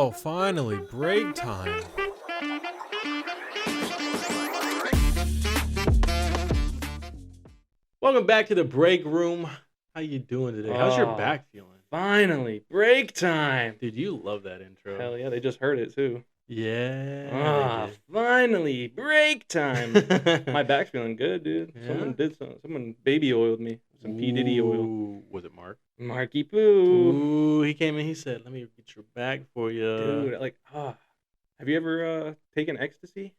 Oh, finally, break time. Welcome back to the break room. How you doing today? How's your back feeling? Finally, break time. Dude, you love that intro. Hell yeah, they just heard it too. Yeah. Finally, break time. My back's feeling good, dude. Yeah? Someone baby oiled me. Some P. Diddy oil. Ooh, was it Mark? Marky Poo. Ooh, he came in, he said, let me get your bag for you. Dude, have you ever taken ecstasy?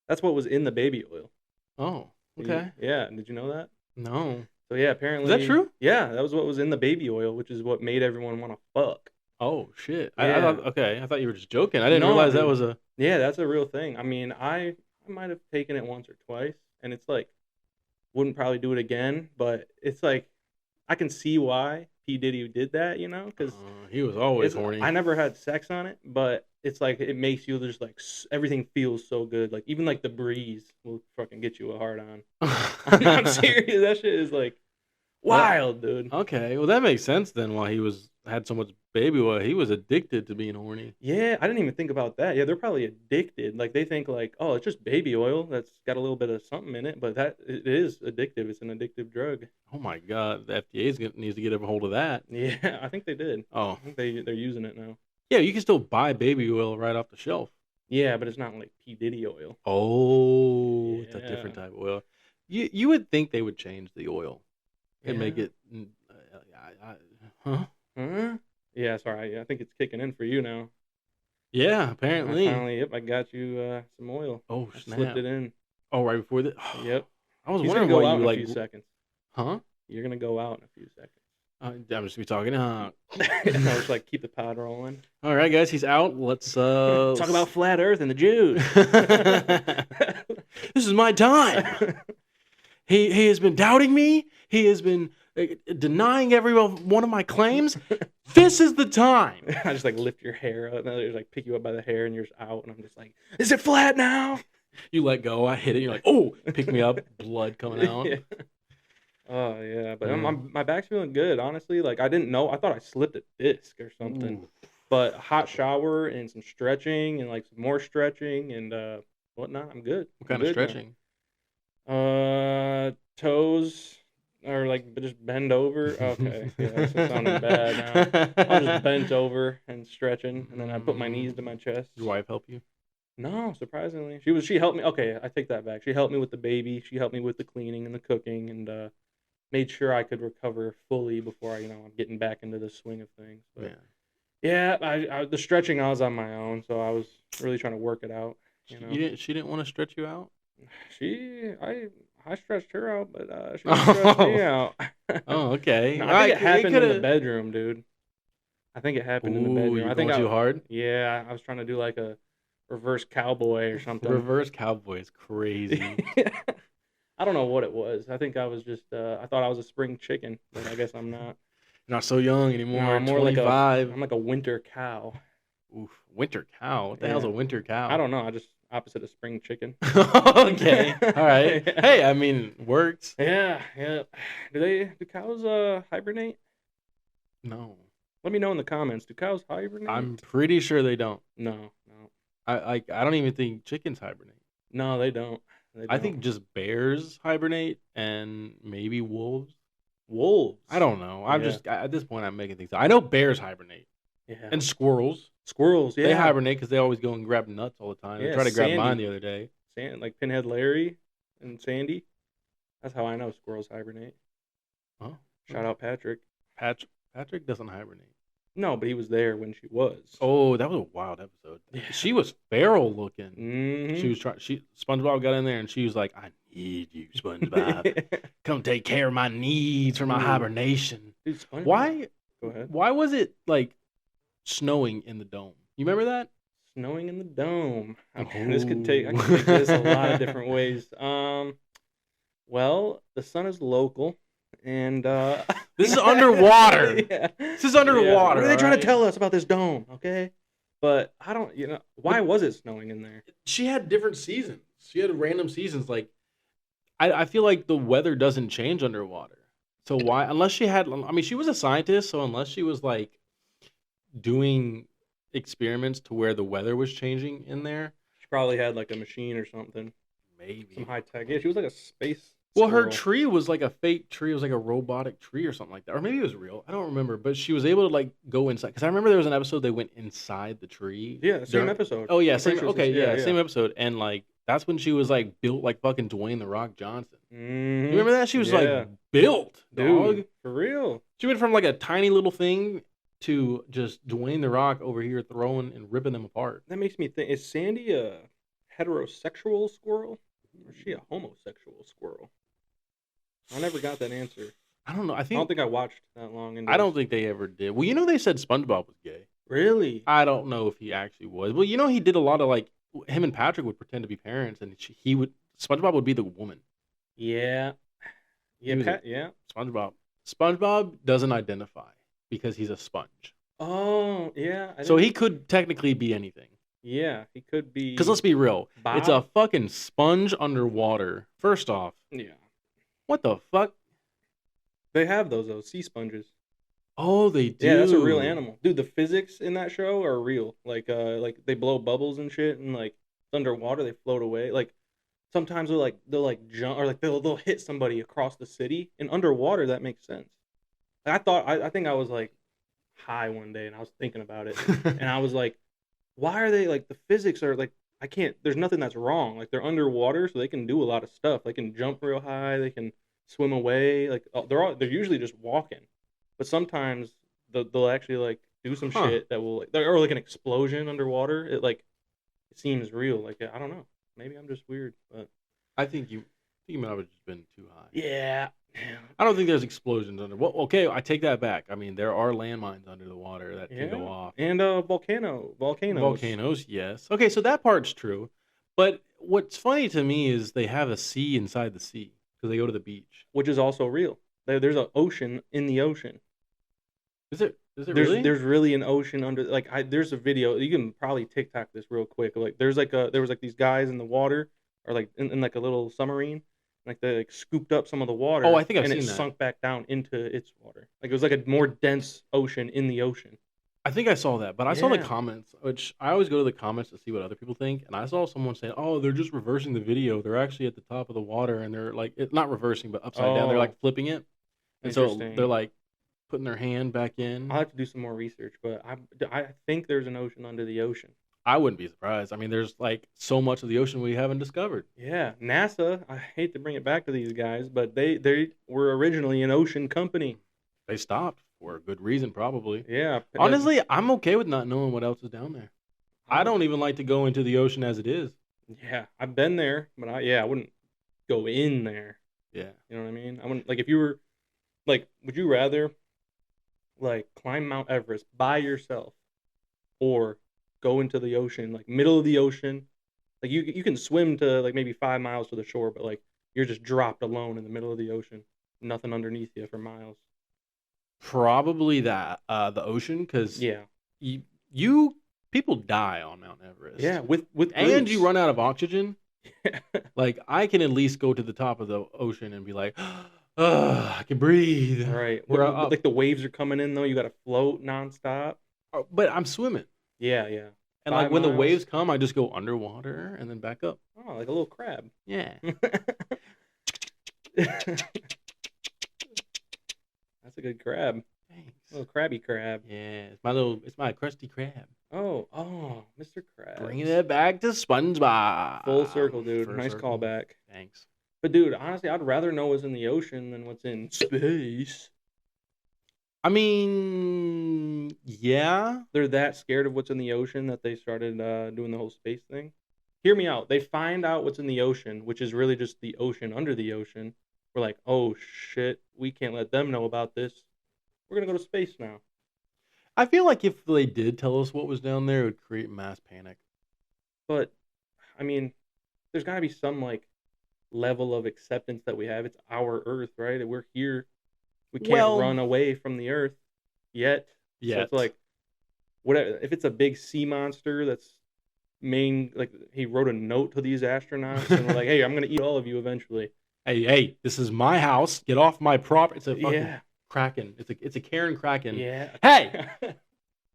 That's what was in the baby oil. Oh, okay. Yeah, did you know that? No. So yeah, apparently. Is that true? Yeah, that was what was in the baby oil, which is what made everyone want to fuck. Oh, shit. Yeah. I thought you were just joking. I didn't No, realize that dude. was a... Yeah, that's a real thing. I mean, I might have taken it once or twice, and it's like, wouldn't probably do it again, but it's like, I can see why P. Diddy did that, you know? Because he was always horny. I never had sex on it, but it's like, it makes you just like, everything feels so good. Like, even like the breeze will fucking get you a hard on. I'm serious. That shit is like wild, dude. Okay, well, that makes sense then why he had so much baby oil. He was addicted to being horny. Yeah, I didn't even think about that. Yeah, they're probably addicted. Like they think like, oh, it's just baby oil that's got a little bit of something in it, but it is addictive. It's an addictive drug. Oh my God, the FDA needs to get a hold of that. Yeah, I think they did. Oh, I think they're using it now. yeah, you can still buy baby oil right off the shelf. Yeah, but it's not like P. Diddy oil. Oh, Yeah. It's a different type of oil. You would think they would change the oil and make it. Huh? Yeah, sorry. I think it's kicking in for you now. Yeah, apparently. I got you some oil. Oh, I snap. slipped it in. Oh, right before that. Yep. I was He's wondering gonna go why out you in like. a few seconds. Huh? You're gonna go out in a few seconds. I'm just be talking. I was like, keep the pod rolling. All right, guys, he's out. Let's talk about flat Earth and the Jews. This is my time. He has been doubting me. He has been denying every one of my claims. This is the time. I just like lift your hair up, and I just like pick you up by the hair, and you're just out, and I'm just like, is it flat now? You let go. I hit it. You're like, oh, pick me up. Blood coming out. Yeah. Oh yeah, but my back's feeling good. Honestly, like I didn't know. I thought I slipped a disc or something. Ooh. But a hot shower and some stretching and like some more stretching and whatnot. I'm good. What kind of stretching? Toes or like just bend over. Okay, yeah, that's sounding bad now. I was just bent over and stretching, and then I put my knees to my chest. Your wife help you? No, surprisingly, she helped me. Okay, I take that back. She helped me with the baby. She helped me with the cleaning and the cooking, and made sure I could recover fully before I'm getting back into the swing of things. But yeah, I the stretching I was on my own, so I was really trying to work it out. You know? She didn't want to stretch you out? I stretched her out, but she didn't stretch me out. Oh, okay. No, I think it happened in the bedroom, dude. I think it happened in the bedroom. You going too hard? Yeah, I was trying to do like a reverse cowboy or something. Reverse cowboy is crazy. I don't know what it was. I think I was just, I thought I was a spring chicken, but I guess I'm not. You're not so young anymore. No, I'm more 25. I'm like a winter cow. Oof, winter cow? What the hell's a winter cow? I don't know. I just opposite of spring chicken. Okay. All right. Hey, I mean, works. Yeah. Do cows hibernate? No. Let me know in the comments. Do cows hibernate? I'm pretty sure they don't. No. I don't even think chickens hibernate. No, they don't. I think just bears hibernate and maybe wolves. Wolves? I don't know. I'm just at this point I'm making things up. I know bears hibernate. Yeah. And squirrels. Squirrels, yeah. They hibernate because they always go and grab nuts all the time. They tried to grab mine the other day. Like Pinhead Larry and Sandy. That's how I know squirrels hibernate. Oh. Shout out Patrick. Patrick doesn't hibernate. No, but he was there when she was. Oh, that was a wild episode. Yeah. She was feral looking. Mm-hmm. She was SpongeBob got in there and she was like, I need you, SpongeBob. Come take care of my needs for my hibernation. Dude, SpongeBob. Why? Go ahead. Why was it like snowing in the dome? You remember that? Snowing in the dome. I can take this a lot of different ways. Well, the sun is local. And this is underwater. Yeah. This is underwater. What are they trying to tell us about this dome? Okay, but I don't. Why was it snowing in there? She had different seasons. She had random seasons. Like, I feel like the weather doesn't change underwater. So why? Unless she had. I mean, she was a scientist, so unless she was like doing experiments to where the weather was changing in there. She probably had like a machine or something. Maybe. Some high tech. Yeah, she was like a space Well, her squirrel. tree was like a fake tree. It was like a robotic tree or something like that. Or maybe it was real. I don't remember. But she was able to like go inside. Because I remember there was an episode they went inside the tree. Yeah, same episode. Oh, yeah. I'm pretty Same. sure it's Okay, the- yeah, same episode. And like, that's when she was like built like fucking Dwayne The Rock Johnson. Mhm. You remember that? She was Yeah. like built, dog. Dude, for real. She went from like a tiny little thing to just Dwayne The Rock over here throwing and ripping them apart. That makes me think: is Sandy a heterosexual squirrel, or is she a homosexual squirrel? I never got that answer. I don't know. I don't think I watched that long. Into I don't this. think they ever did. Well, you know, they said SpongeBob was gay. Really. I don't know if he actually was. Well, you know, he did a lot of like him and Patrick would pretend to be parents, and he would SpongeBob would be the woman. Yeah. He was Yeah. SpongeBob doesn't identify because he's a sponge. Oh, yeah. So he could technically be anything. Yeah, he could be. Because let's be real, Bob? it's a fucking sponge underwater. First off, Yeah. what the fuck? They have those sea sponges. Oh, they do. Yeah, that's a real animal, dude. The physics in that show are real. Like they blow bubbles and shit, and like underwater they float away. Like sometimes they'll jump or like they'll hit somebody across the city, and underwater that makes sense. Like, I think I was like high one day and I was thinking about it, and I was like, why are they like the physics are like I can't. There's nothing that's wrong. Like they're underwater, so they can do a lot of stuff. They can jump real high. They can swim away. Like they're usually just walking. But sometimes they'll actually like do some shit that will or like an explosion underwater. It seems real. Like I don't know. Maybe I'm just weird, but I think you might have just been too high. yeah. I don't think there's explosions under. Well, okay, I take that back. I mean, there are landmines under the water that can go off. And volcanoes. Volcanoes, yes. Okay, so that part's true. But what's funny to me is they have a sea inside the sea because they go to the beach. Which is also real. There's an ocean in the ocean. Is it really? There's really an ocean under there's a video you can probably TikTok this real quick. Like there was like these guys in the water or like in like a little submarine, like they like scooped up some of the water. Oh, I think I've and seen it that. sunk back down into its water. Like it was like a more dense ocean in the ocean. I think I saw that, but I saw the Yeah. comments, which I always go to the comments to see what other people think. And I saw someone saying, "Oh, they're just reversing the video. They're actually at the top of the water, and they're like, it's not reversing, but upside down. They're like flipping it, and so Interesting. they're like putting their hand back in." I'll have to do some more research, but I think there's an ocean under the ocean. I wouldn't be surprised. I mean, there's like so much of the ocean we haven't discovered. Yeah, NASA. I hate to bring it back to these guys, but they were originally an ocean company. They stopped for a good reason, probably. Yeah. Honestly, I'm okay with not knowing what else is down there. I don't even like to go into the ocean as it is. Yeah, I've been there, but I wouldn't go in there. Yeah. You know what I mean? I wouldn't like if you were like, would you rather like climb Mount Everest by yourself or go into the ocean, like middle of the ocean? Like you can swim to like maybe 5 miles to the shore, but like you're just dropped alone in the middle of the ocean, nothing underneath you for miles. Probably that the ocean, because Yeah. you people die on Mount Everest. Yeah, with and groups. you run out of oxygen. Like I can at least go to the top of the ocean and be like, I can breathe. Right. We're Like the waves are coming in though, you got to float nonstop. But I'm swimming, Yeah, yeah. and like 5 when the miles. waves come, I just go underwater and then back up. Oh, like a little crab. Yeah. That's a good crab. Thanks. Little crabby crab. Yeah, it's my crusty crab. Oh, Mr. Krabs. Bringing it back to SpongeBob. Full circle, dude. Full Nice circle. callback. Thanks. But dude, honestly, I'd rather know what's in the ocean than what's in space. I mean, yeah. They're that scared of what's in the ocean that they started doing the whole space thing. Hear me out. They find out what's in the ocean, which is really just the ocean under the ocean. We're like, oh shit, we can't let them know about this. We're gonna go to space now. I feel like if they did tell us what was down there, it would create mass panic. But I mean, there's gotta be some like level of acceptance that we have. It's our Earth, right? We're here. We can't run away from the Earth yet. So it's like, whatever. If it's a big sea monster that's like he wrote a note to these astronauts and we're like, hey, I'm gonna eat all of you eventually. Hey, this is my house. Get off my property. It's a fucking Yeah. Kraken. It's a Karen Kraken. Yeah. Hey,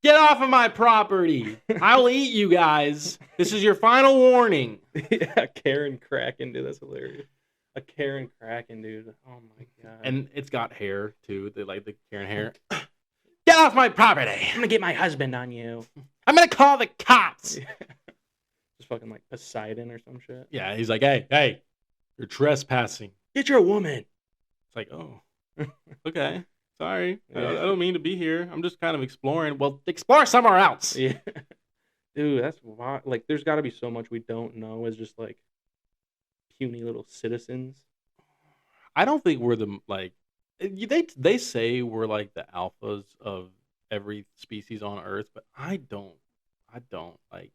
Get off of my property. I'll eat you guys. This is your final warning. Yeah, Karen Kraken, dude. That's hilarious. A Karen Kraken, dude. Oh my god. And it's got hair too. They like the Karen hair. Get off my property. I'm gonna get my husband on you. I'm gonna call the cops. Yeah. Just fucking like Poseidon or some shit. Yeah, he's like, hey, you're trespassing. Get your woman. It's like, oh, okay. Sorry. I don't mean to be here. I'm just kind of exploring. Well, explore somewhere else. Yeah. Dude, that's wild. Like, there's got to be so much we don't know as just like puny little citizens. I don't think we're the like they say we're like the alphas of every species on Earth, but I don't like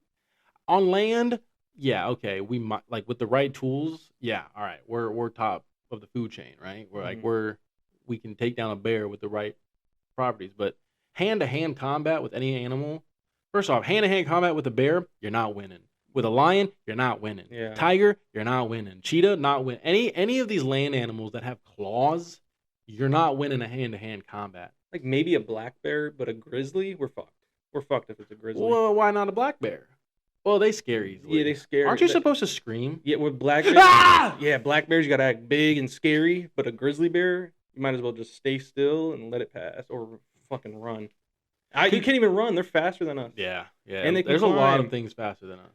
on land. Yeah, okay, we might like with the right tools. Yeah, all right, we're top of the food chain, right? We're like we can take down a bear with the right properties, but hand-to-hand combat with any animal. First off, hand-to-hand combat with a bear, you're not winning. With a lion, you're not winning. Yeah. Tiger, you're not winning. Cheetah, not win. Any of these land animals that have claws, you're not winning a hand-to-hand combat. Like maybe a black bear, but a grizzly, we're fucked. We're fucked if it's a grizzly. Well, why not a black bear? Well, they scare easily. Yeah, they scare. Aren't you supposed to scream? Yeah, with black bears. Yeah, black bears, you gotta act big and scary, but a grizzly bear, you might as well just stay still and let it pass, or fucking run. You can't even run. They're faster than us. Yeah. And there's a lot of things faster than us.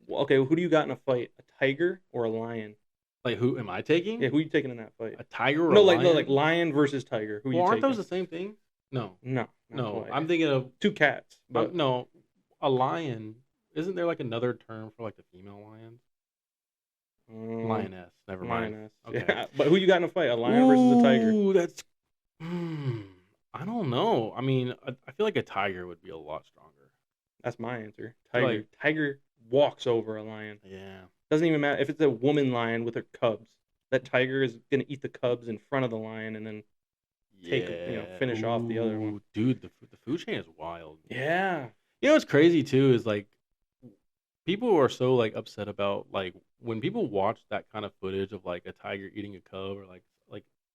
Well, okay, who do you got in a fight? A tiger or a lion? Like, who am I taking? Yeah, who are you taking in that fight? A tiger or a lion? No, like lion versus tiger. Who are you aren't taking? Those the same thing? No. Quite. I'm thinking of two cats. But no, a lion. Isn't there like another term for like the female lion? Lioness. Never mind. Lioness. Okay. Yeah, but who you got in a fight? A lion versus a tiger? Ooh, that's. I don't know. I mean, I feel like a tiger would be a lot stronger. That's my answer. Tiger. Tiger walks over a lion. Yeah. Doesn't even matter if it's a woman lion with her cubs. That tiger is gonna eat the cubs in front of the lion and then finish off the other one. Dude, the food chain is wild. Yeah. You know what's crazy too is like people are so like upset about like when people watch that kind of footage of like a tiger eating a cub or like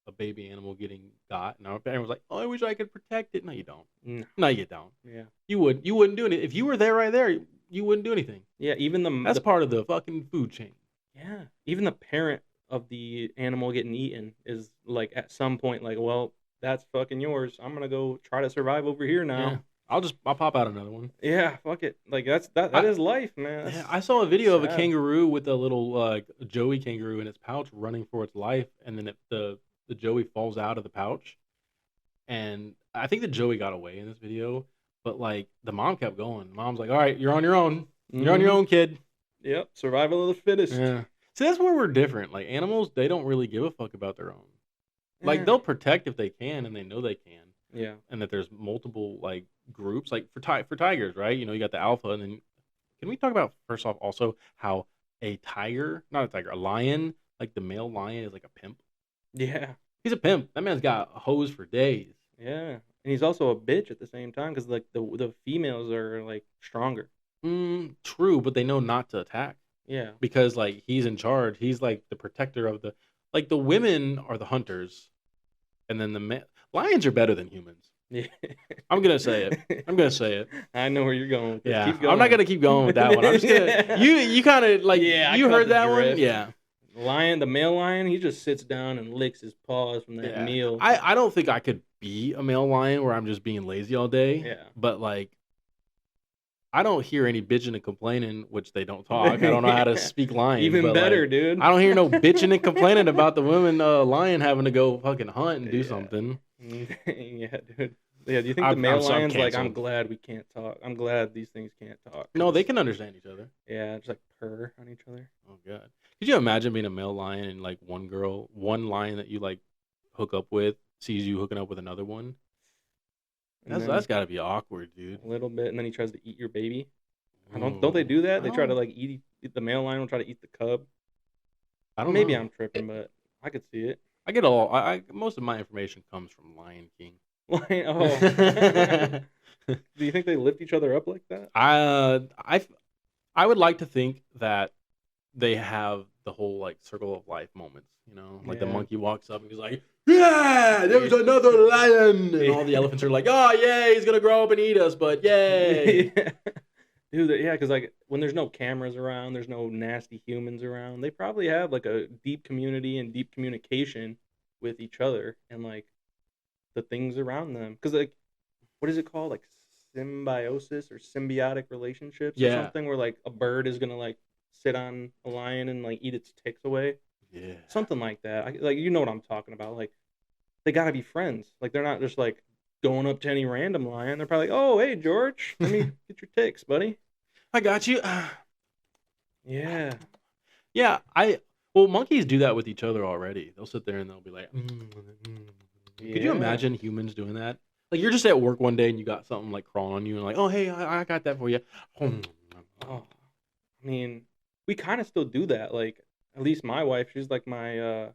a baby animal getting got, and everyone's like, "Oh, I wish I could protect it." No, you don't. No, you don't. Yeah. You wouldn't do it if you were there right there. You wouldn't do anything. Yeah, even that's part of the fucking food chain. Yeah, even the parent of the animal getting eaten is like at some point like, well, that's fucking yours. I'm gonna go try to survive over here now. Yeah. I'll pop out another one. Yeah, fuck it. Like that is life, man. Yeah, I saw a video of a kangaroo with a little joey kangaroo in its pouch running for its life, and then the joey falls out of the pouch, and I think the joey got away in this video, but like the mom kept going. The mom's like, "All right, you're on your own. You're on your own, kid." Yep, survival of the fittest. Yeah. See, that's where we're different. Like animals, they don't really give a fuck about their own. Like they'll protect if they can, and they know they can. Yeah. And that there's multiple like groups, like for tigers, right? You know, you got the alpha, and then can we talk about first off also how a lion, like the male lion, is like a pimp. Yeah. He's a pimp. That man's got a hose for days. Yeah. And he's also a bitch at the same time because like the females are like stronger. True, but they know not to attack. Yeah. Because like he's in charge. He's like the protector of the women are the hunters, and then lions are better than humans. Yeah. I'm gonna say it. I know where you're going with this. Yeah. Keep going. I'm not gonna keep going with that one. I'm just gonna you kind of like you heard that one? Yeah. The male lion, he just sits down and licks his paws from that meal. I don't think I could be a male lion where I'm just being lazy all day. Yeah. But like I don't hear any bitching and complaining, which they don't talk. I don't know how to speak lion. Even better, dude. I don't hear no bitching and complaining about the women lion having to go fucking hunt and do something. Yeah, dude. Yeah, do you think the male lion's like, I'm glad we can't talk. I'm glad these things can't talk. No, they can understand each other. Yeah, just like purr on each other. Oh, God. Could you imagine being a male lion and like one lion that you like hook up with sees you hooking up with another one? That's got to be awkward, dude. A little bit, and then he tries to eat your baby. Don't they do that? They try to like eat the male lion will try to eat the cub. I don't know. Maybe I'm tripping, but I could see it. I get most of my information comes from Lion King. Do you think they lift each other up like that? I would like to think that they have the whole like circle of life moments, you know, like the monkey walks up and he's like, yeah, there's Yeah. another lion. And Yeah. all the elephants are like, oh, yay, he's going to grow up and eat us, but yay. Yeah. Dude, yeah, because like when there's no cameras around, there's no nasty humans around. They probably have like a deep community and deep communication with each other and like the things around them. Because like, what is it called? Like symbiosis or symbiotic relationships or Yeah. something, where like a bird is gonna like sit on a lion and like eat its ticks away, Yeah. something like that. Like you know what I'm talking about. Like they gotta be friends. Like they're not just like going up to any random lion. They're probably like, oh hey George, let me get your ticks, buddy. I got you. Yeah. Yeah, well, monkeys do that with each other already. They'll sit there and they'll be like, Could you Yeah. imagine humans doing that? Like you're just at work one day and you got something like crawling on you and like, oh hey, I got that for you. Oh, I mean, we kind of still do that. Like, at least my wife, she's like my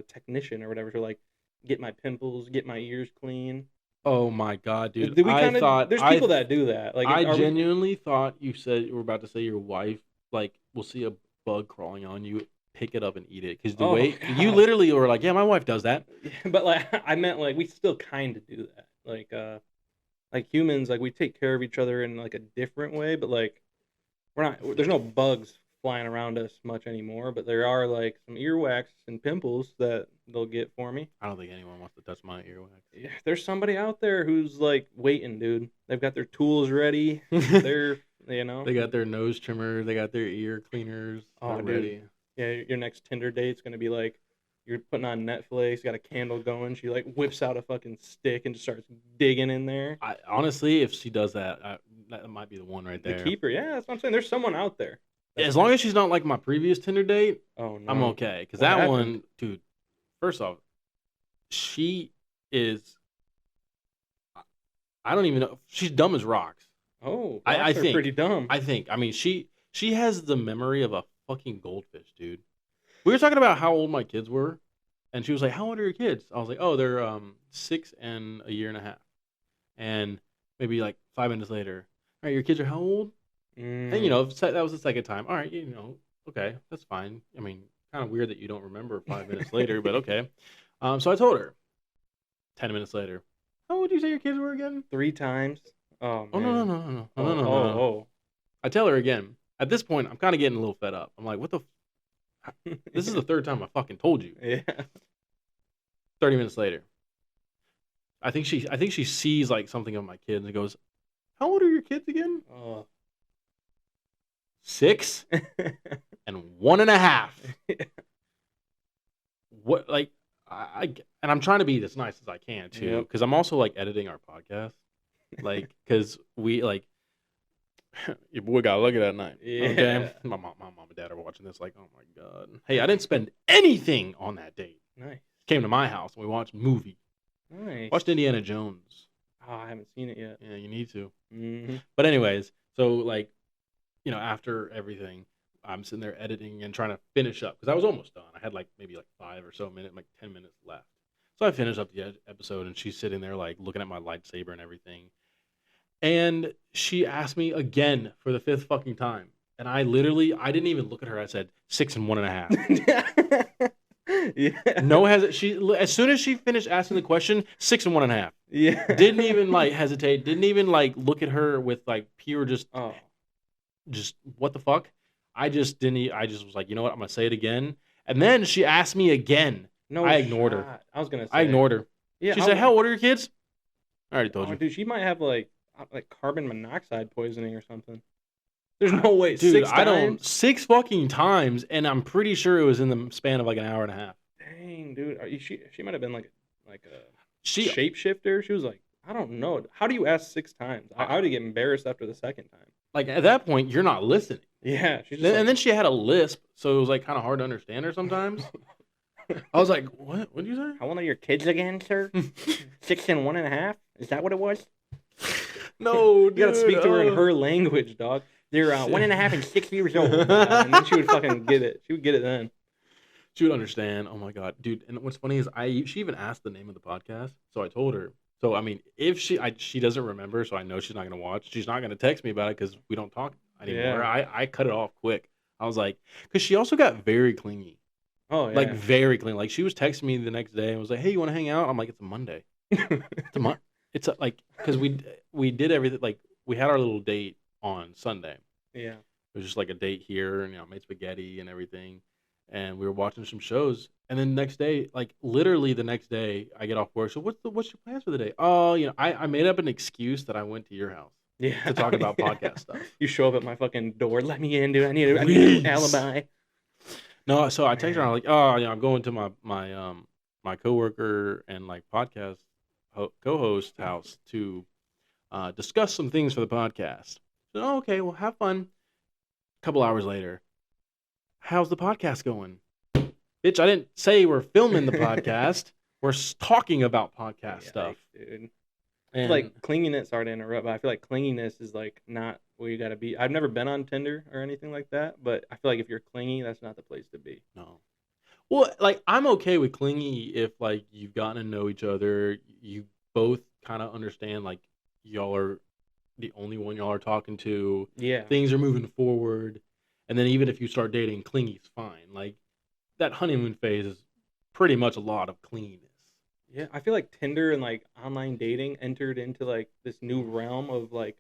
technician or whatever. To like get my pimples, get my ears clean. Oh my god, dude! Do we kind of? There's people that do that. Like, I are we? genuinely thought you said you were about to say your wife like will see a bug crawling on you, pick it up and eat it because the Oh way you God. literally were like, yeah, my wife does that. But like, I meant like we still kind of do that. Like humans, like we take care of each other in like a different way. But like, we're not. There's no bugs flying around us much anymore. But there are like some earwax and pimples that they'll get for me. I don't think anyone wants to touch my earwax. Yeah, there's somebody out there who's like waiting, dude. They've got their tools ready. They're, They got their nose trimmer. They got their ear cleaners. Oh, They're dude. ready. Yeah, your next Tinder date's gonna be like you're putting on Netflix, got a candle going. She like whips out a fucking stick and just starts digging in there. I honestly, if she does that, that might be the one right The there. keeper, yeah, that's what I'm saying. There's someone out there. As long as she's not like my previous Tinder date, Oh no, I'm okay. Because What that happened? one, dude. First off, she is. I don't even know. She's dumb as rocks. Oh, I rocks are think. pretty dumb. I think. I mean, she has the memory of a fucking goldfish, dude. We were talking about how old my kids were, and she was like, "How old are your kids?" I was like, "Oh, they're 6 and a year and a half." And maybe like 5 minutes later, all right, your kids are how old? And you know, that was the second time. All right, you know, okay, that's fine. I mean, kind of weird that you don't remember 5 minutes later, but okay. So I told her. 10 minutes later, how old did you say your kids were again? 3 times. Oh Oh man. no. Oh. I tell her again. At this point, I'm kind of getting a little fed up. I'm like, what the? This is the third time I fucking told you. Yeah. 30 minutes later, I think she sees like something of my kids and goes, "How old are your kids again?" Oh. 6 and 1.5. What like and I'm trying to be as nice as I can too, Yep. because I'm also like editing our podcast, like because we like your boy got lucky that night. Yeah. Okay, my mom and dad are watching this like, oh my god. Hey, I didn't spend anything on that date. Nice. Came to my house and we watched a movie. Nice. Watched Indiana Jones. Oh, I haven't seen it yet. Yeah, you need to. Mm-hmm. But anyways, so like, you know, after everything, I'm sitting there editing and trying to finish up because I was almost done. I had like maybe like 5 or so minutes, like 10 minutes left. So I finished up the episode and she's sitting there like looking at my lightsaber and everything. And she asked me again for the 5th fucking time. And I didn't even look at her. I said 6 and 1.5. Yeah. No as soon as she finished asking the question, 6 and 1.5. Yeah. Didn't even like hesitate. Didn't even like look at her with like pure just what the fuck. I just was like, you know what? I'm gonna say it again. And then she asked me again. No, I ignored her. I was gonna say. I ignored her. Yeah. She said, "How old are your kids?" I already told you. Dude, she might have like carbon monoxide poisoning or something. There's no way. Dude, 6 I don't. times? 6 fucking times, and I'm pretty sure it was in the span of like an hour and a half. Dang, dude. She might have been like a She shapeshifter. She was like, I don't know. How do you ask 6 times? I would get embarrassed after the second time. like at that point, you're not listening. Yeah. And then she had a lisp, so it was like kind of hard to understand her sometimes. I was like, "What? What did you say?" How old are your kids again, sir? 6 and 1.5? Is that what it was? No, You gotta speak to her in her language, dog. They're 1.5 and 6 years old. And then she would fucking get it. She would get it then. She would understand. Oh my god, dude! And what's funny is she even asked the name of the podcast, so I told her. So I mean, if she doesn't remember, so I know she's not gonna watch. She's not gonna text me about it because we don't talk anymore. Yeah. I cut it off quick. I was like, because she also got very clingy. Oh Like, yeah. very clean. Like, she was texting me the next day and was like, "Hey, you want to hang out?" I'm like, "It's a Monday. It's a month. It's a, like because we did everything. Like, we had our little date on Sunday. Yeah. It was just like a date here, and made spaghetti and everything, and we were watching some shows. And then the next day, like literally the next day, I get off work. So what's your plans for the day? Oh, I made up an excuse that I went to your house to talk Yeah. about Yeah. podcast stuff. You show up at my fucking door. Let me in, dude. I need a new Please. alibi. No, so I texted her. I'm Man. like, oh, I'm going to my coworker and like podcast co-host house to discuss some things for the podcast. So, oh, okay, well, have fun. A couple hours later, how's the podcast going? Bitch, I didn't say we're filming the podcast. We're talking about podcast stuff. Dude. And Like clinginess, sorry to interrupt, but I feel like clinginess is like not where you gotta be. I've never been on Tinder or anything like that, but I feel like if you're clingy, that's not the place to be. no. Well, like I'm okay with clingy if like you've gotten to know each other, you both kind of understand like y'all are the only one y'all are talking to, Yeah. things are moving forward, and then even if you start dating, clingy's fine. Like that honeymoon phase is pretty much a lot of clinginess. Yeah. I feel like Tinder and like online dating entered into like this new realm of like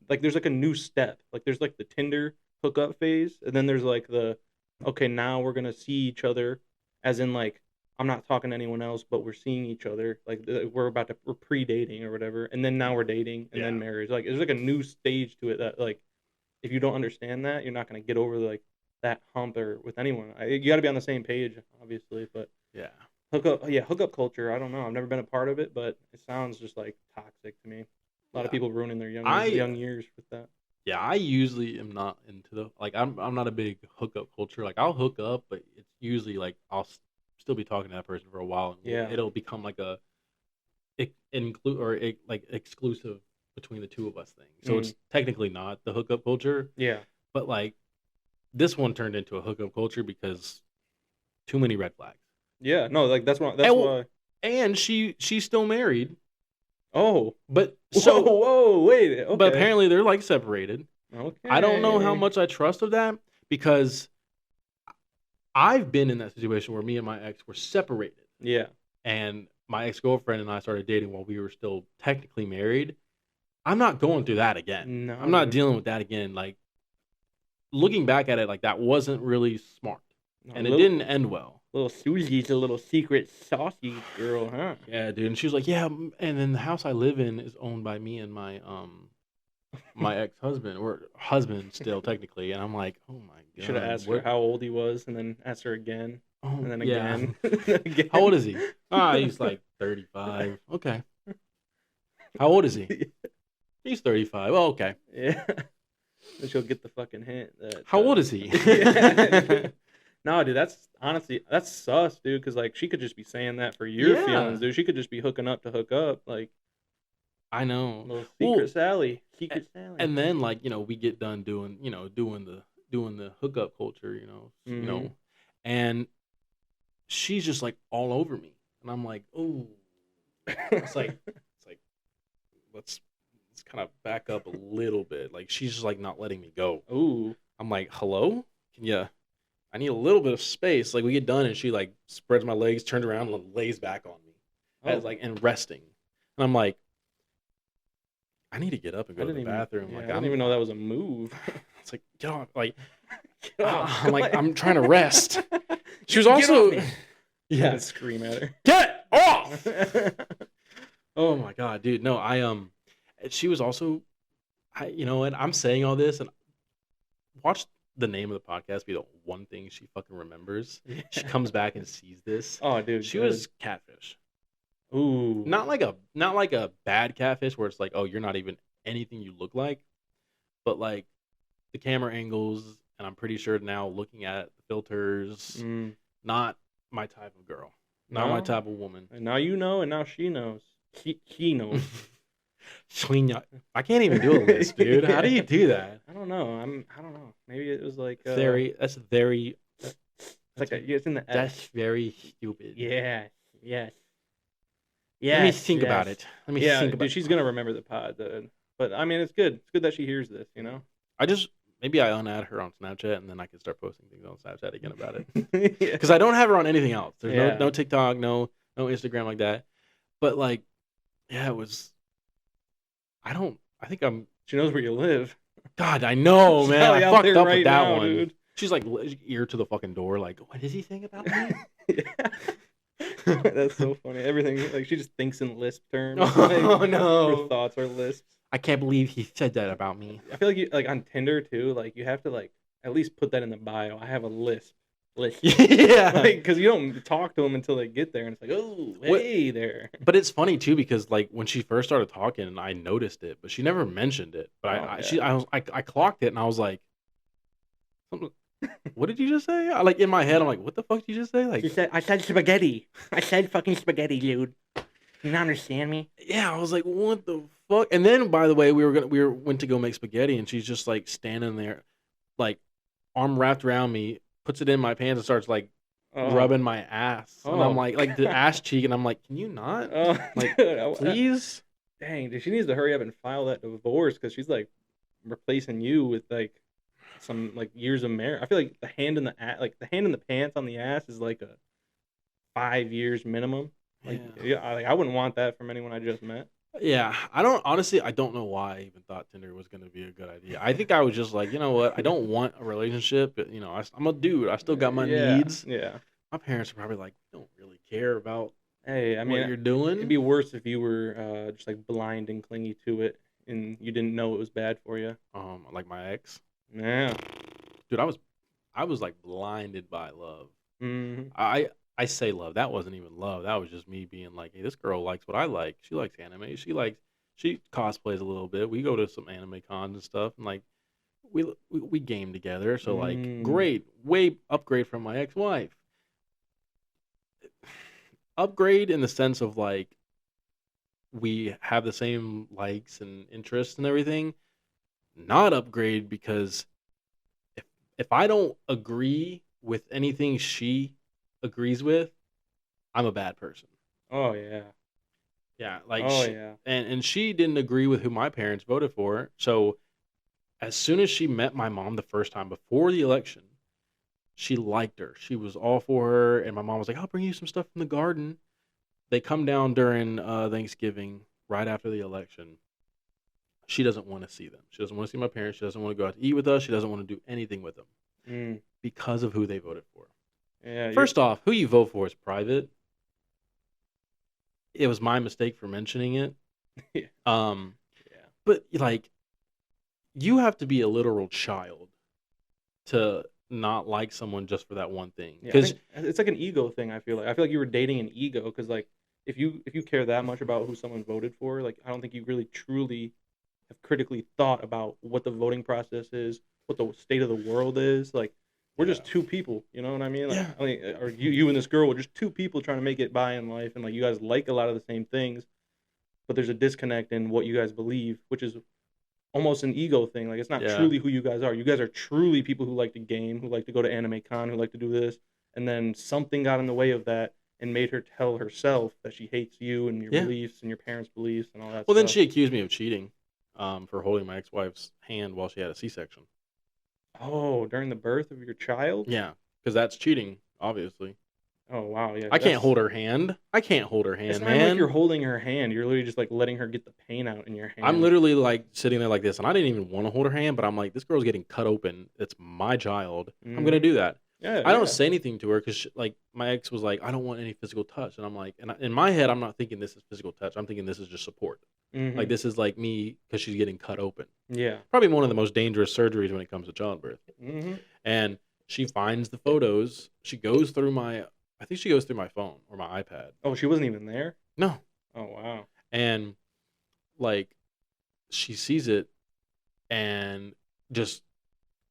there's like a new step. Like there's like the Tinder hookup phase, and then there's like the okay, now we're gonna see each other, as in like I'm not talking to anyone else, but we're seeing each other. Like we're pre-dating or whatever, and then now we're dating and then Yeah. marriage. Like there's like a new stage to it that like if you don't understand that, you're not gonna get over like that hump or with anyone. You got to be on the same page, obviously. But Yeah. hookup culture. I don't know. I've never been a part of it, but it sounds just like toxic to me. A lot of Yeah. people ruining their I young years with that. Yeah, I usually am not into the like I'm not a big hookup culture. Like I'll hook up, but it's usually like still be talking to that person for a while, and Yeah. it'll become like a like exclusive between the two of us thing. So it's technically not the hookup culture, Yeah. but like this one turned into a hookup culture because too many red flags. Yeah. No, like that's And, why. and she's still married, Oh. but Whoa, wait. Okay. but apparently they're like separated. Okay. I don't know how much I trust of that because I've been in that situation where me and my ex were separated. Yeah. And my ex-girlfriend and I started dating while we were still technically married. I'm not going through that again. No. I'm not dealing with that again. Like looking back at it, like that wasn't really smart. No, And it didn't end well. Little Susie's a little secret saucy girl, huh? Yeah, dude. And she was like, yeah, and then the house I live in is owned by me and my ex-husband, or husband still technically. And I'm like, oh my god. You should have asked her how old he was and then asked her again. Oh, And then yeah. again. Again. How old is he? He's like 35. Okay. How old is he? He's 35. Oh, okay. Yeah. Then she'll get the fucking hint. That, How old is he? Yeah. No, dude, that's honestly that's sus, dude. Because like she could just be saying that for your Yeah. feelings, dude. She could just be hooking up to hook up, like I know. little Well, secret Sally, secret Sally. And then like, we get done doing the hookup culture, Mhm. and she's just like all over me. And I'm like, "Oh." It's like let's kind of back up a little bit. Like she's just like not letting me go. Ooh. I'm like, "Hello? I need a little bit of space." Like we get done and she like spreads my legs, turns around and lays back on me. As like and resting. And I'm like, I need to get up and go to the bathroom. Like I didn't even know that was a move. It's like, get on, like Get off, I'm like, I'm trying to rest. She was Get also off me. yeah, I'd scream at her. get off. Oh my god, dude. No, she was also and I'm saying all this and watch the name of the podcast be the one thing she fucking remembers. Yeah. She comes back and sees this. Oh, dude. She was catfish. Ooh. Not like a bad catfish where it's like, oh, you're not even anything you look like, but like the camera angles, and I'm pretty sure now looking at the filters, not my type of girl, not my type of woman. And now you know, and now she knows. He knows. I can't even do a list, dude. How do you do that? I don't know. I don't know. Maybe it was like That's very. It's in the S. That's very stupid. Yeah. Yes. Let me think about it. Let me think about dude, she's gonna remember the pod, dude. But I mean, it's good. It's good that she hears this. I just maybe I unadd her on Snapchat and then I can start posting things on Snapchat again about it. Yeah. Because I don't have her on anything else. There's Yeah. no TikTok, no Instagram like that. But like, yeah, it was. I don't. I think I'm. She knows where you live. God, I know, She's man. I probably out fucked there up right with that now, one. dude. She's like ear to the fucking door. Like, what is he saying about me? Yeah. That's so funny. Everything like she just thinks in lisp terms. Oh Like, her no! thoughts are lisps. I can't believe he said that about me. I feel like you like on Tinder too. Like you have to like at least put that in the bio. I have a lisp. Yeah. Like because you don't talk to them until they get there, and it's like, oh, What- hey there. But it's funny too because like when she first started talking, I noticed it, but she never mentioned it. But Oh, I clocked it and I was like, what did you just say? Like in my head, I'm like, what the fuck did you just say? Like, I said spaghetti. I said fucking spaghetti, dude. You not understand me? yeah, I was like, what the fuck? And then by the way, we went to go make spaghetti, and she's just like standing there, like arm wrapped around me, puts it in my pants, and starts like rubbing my ass, and I'm like the ass cheek, and I'm like, can you not? Like, dude, please? dang, dude, she needs to hurry up and file that divorce because she's like replacing you with like some like years of marriage. I feel like the hand in the pants on the ass is like a 5 years minimum. Like, yeah, I wouldn't want that from anyone I just met. Yeah, I don't know why I even thought Tinder was going to be a good idea. I think I was just like, you know what? I don't want a relationship. But, I'm a dude. I still got my needs. Yeah. My parents are probably like, don't really care about Hey, I mean, what you're doing. It'd be worse if you were just like blind and clingy to it and you didn't know it was bad for you. Like my ex. Yeah. Dude, I was like blinded by love. Mm-hmm. I say love. That wasn't even love. That was just me being like, hey, this girl likes what I like. She likes anime. She cosplays a little bit. We go to some anime cons and stuff, and like we game together. So like, great, way upgrade from my ex-wife. Upgrade in the sense of like we have the same likes and interests and everything. Not upgrade because if I don't agree with anything she agrees with, I'm a bad person. Oh yeah. Yeah, like yeah. And she didn't agree with who my parents voted for. So as soon as she met my mom the first time before the election, she liked her. She was all for her, and my mom was like, "I'll bring you some stuff from the garden." They come down during Thanksgiving, right after the election. She doesn't want to see them. She doesn't want to see my parents. She doesn't want to go out to eat with us. She doesn't want to do anything with them because of who they voted for. Yeah. First off, who you vote for is private. It was my mistake for mentioning it. Yeah. But like, you have to be a literal child to not like someone just for that one thing. Because it's like an ego thing. I feel like you were dating an ego because like if you care that much about who someone voted for, like I don't think you really truly have critically thought about what the voting process is, what the state of the world is. Like we're just two people, you know what I mean? Like, I mean, or you and this girl were just two people trying to make it by in life, and like you guys like a lot of the same things, but there's a disconnect in what you guys believe, which is almost an ego thing. Like it's not truly who you guys are. You guys are truly people who like to game, who like to go to anime con, who like to do this, and then something got in the way of that and made her tell herself that she hates you and your beliefs and your parents' beliefs and all that. Well, then she accused me of cheating, for holding my ex-wife's hand while she had a C-section. Oh, during the birth of your child? Yeah, because that's cheating, obviously. Oh wow, yeah. I can't hold her hand. It's not man. Like you're holding her hand. You're literally just like letting her get the pain out in your hand. I'm literally like sitting there like this, and I didn't even want to hold her hand, but I'm like, this girl's getting cut open. It's my child. I'm gonna do that. Yeah. I don't say anything to her because like my ex was like, I don't want any physical touch, and I'm like, in my head, I'm not thinking this is physical touch. I'm thinking this is just support. Like this is like me because she's getting cut open. Yeah. Probably one of the most dangerous surgeries when it comes to childbirth. And she finds the photos. She goes through my phone or my iPad. Oh, she wasn't even there? No. Oh, wow. And like she sees it and just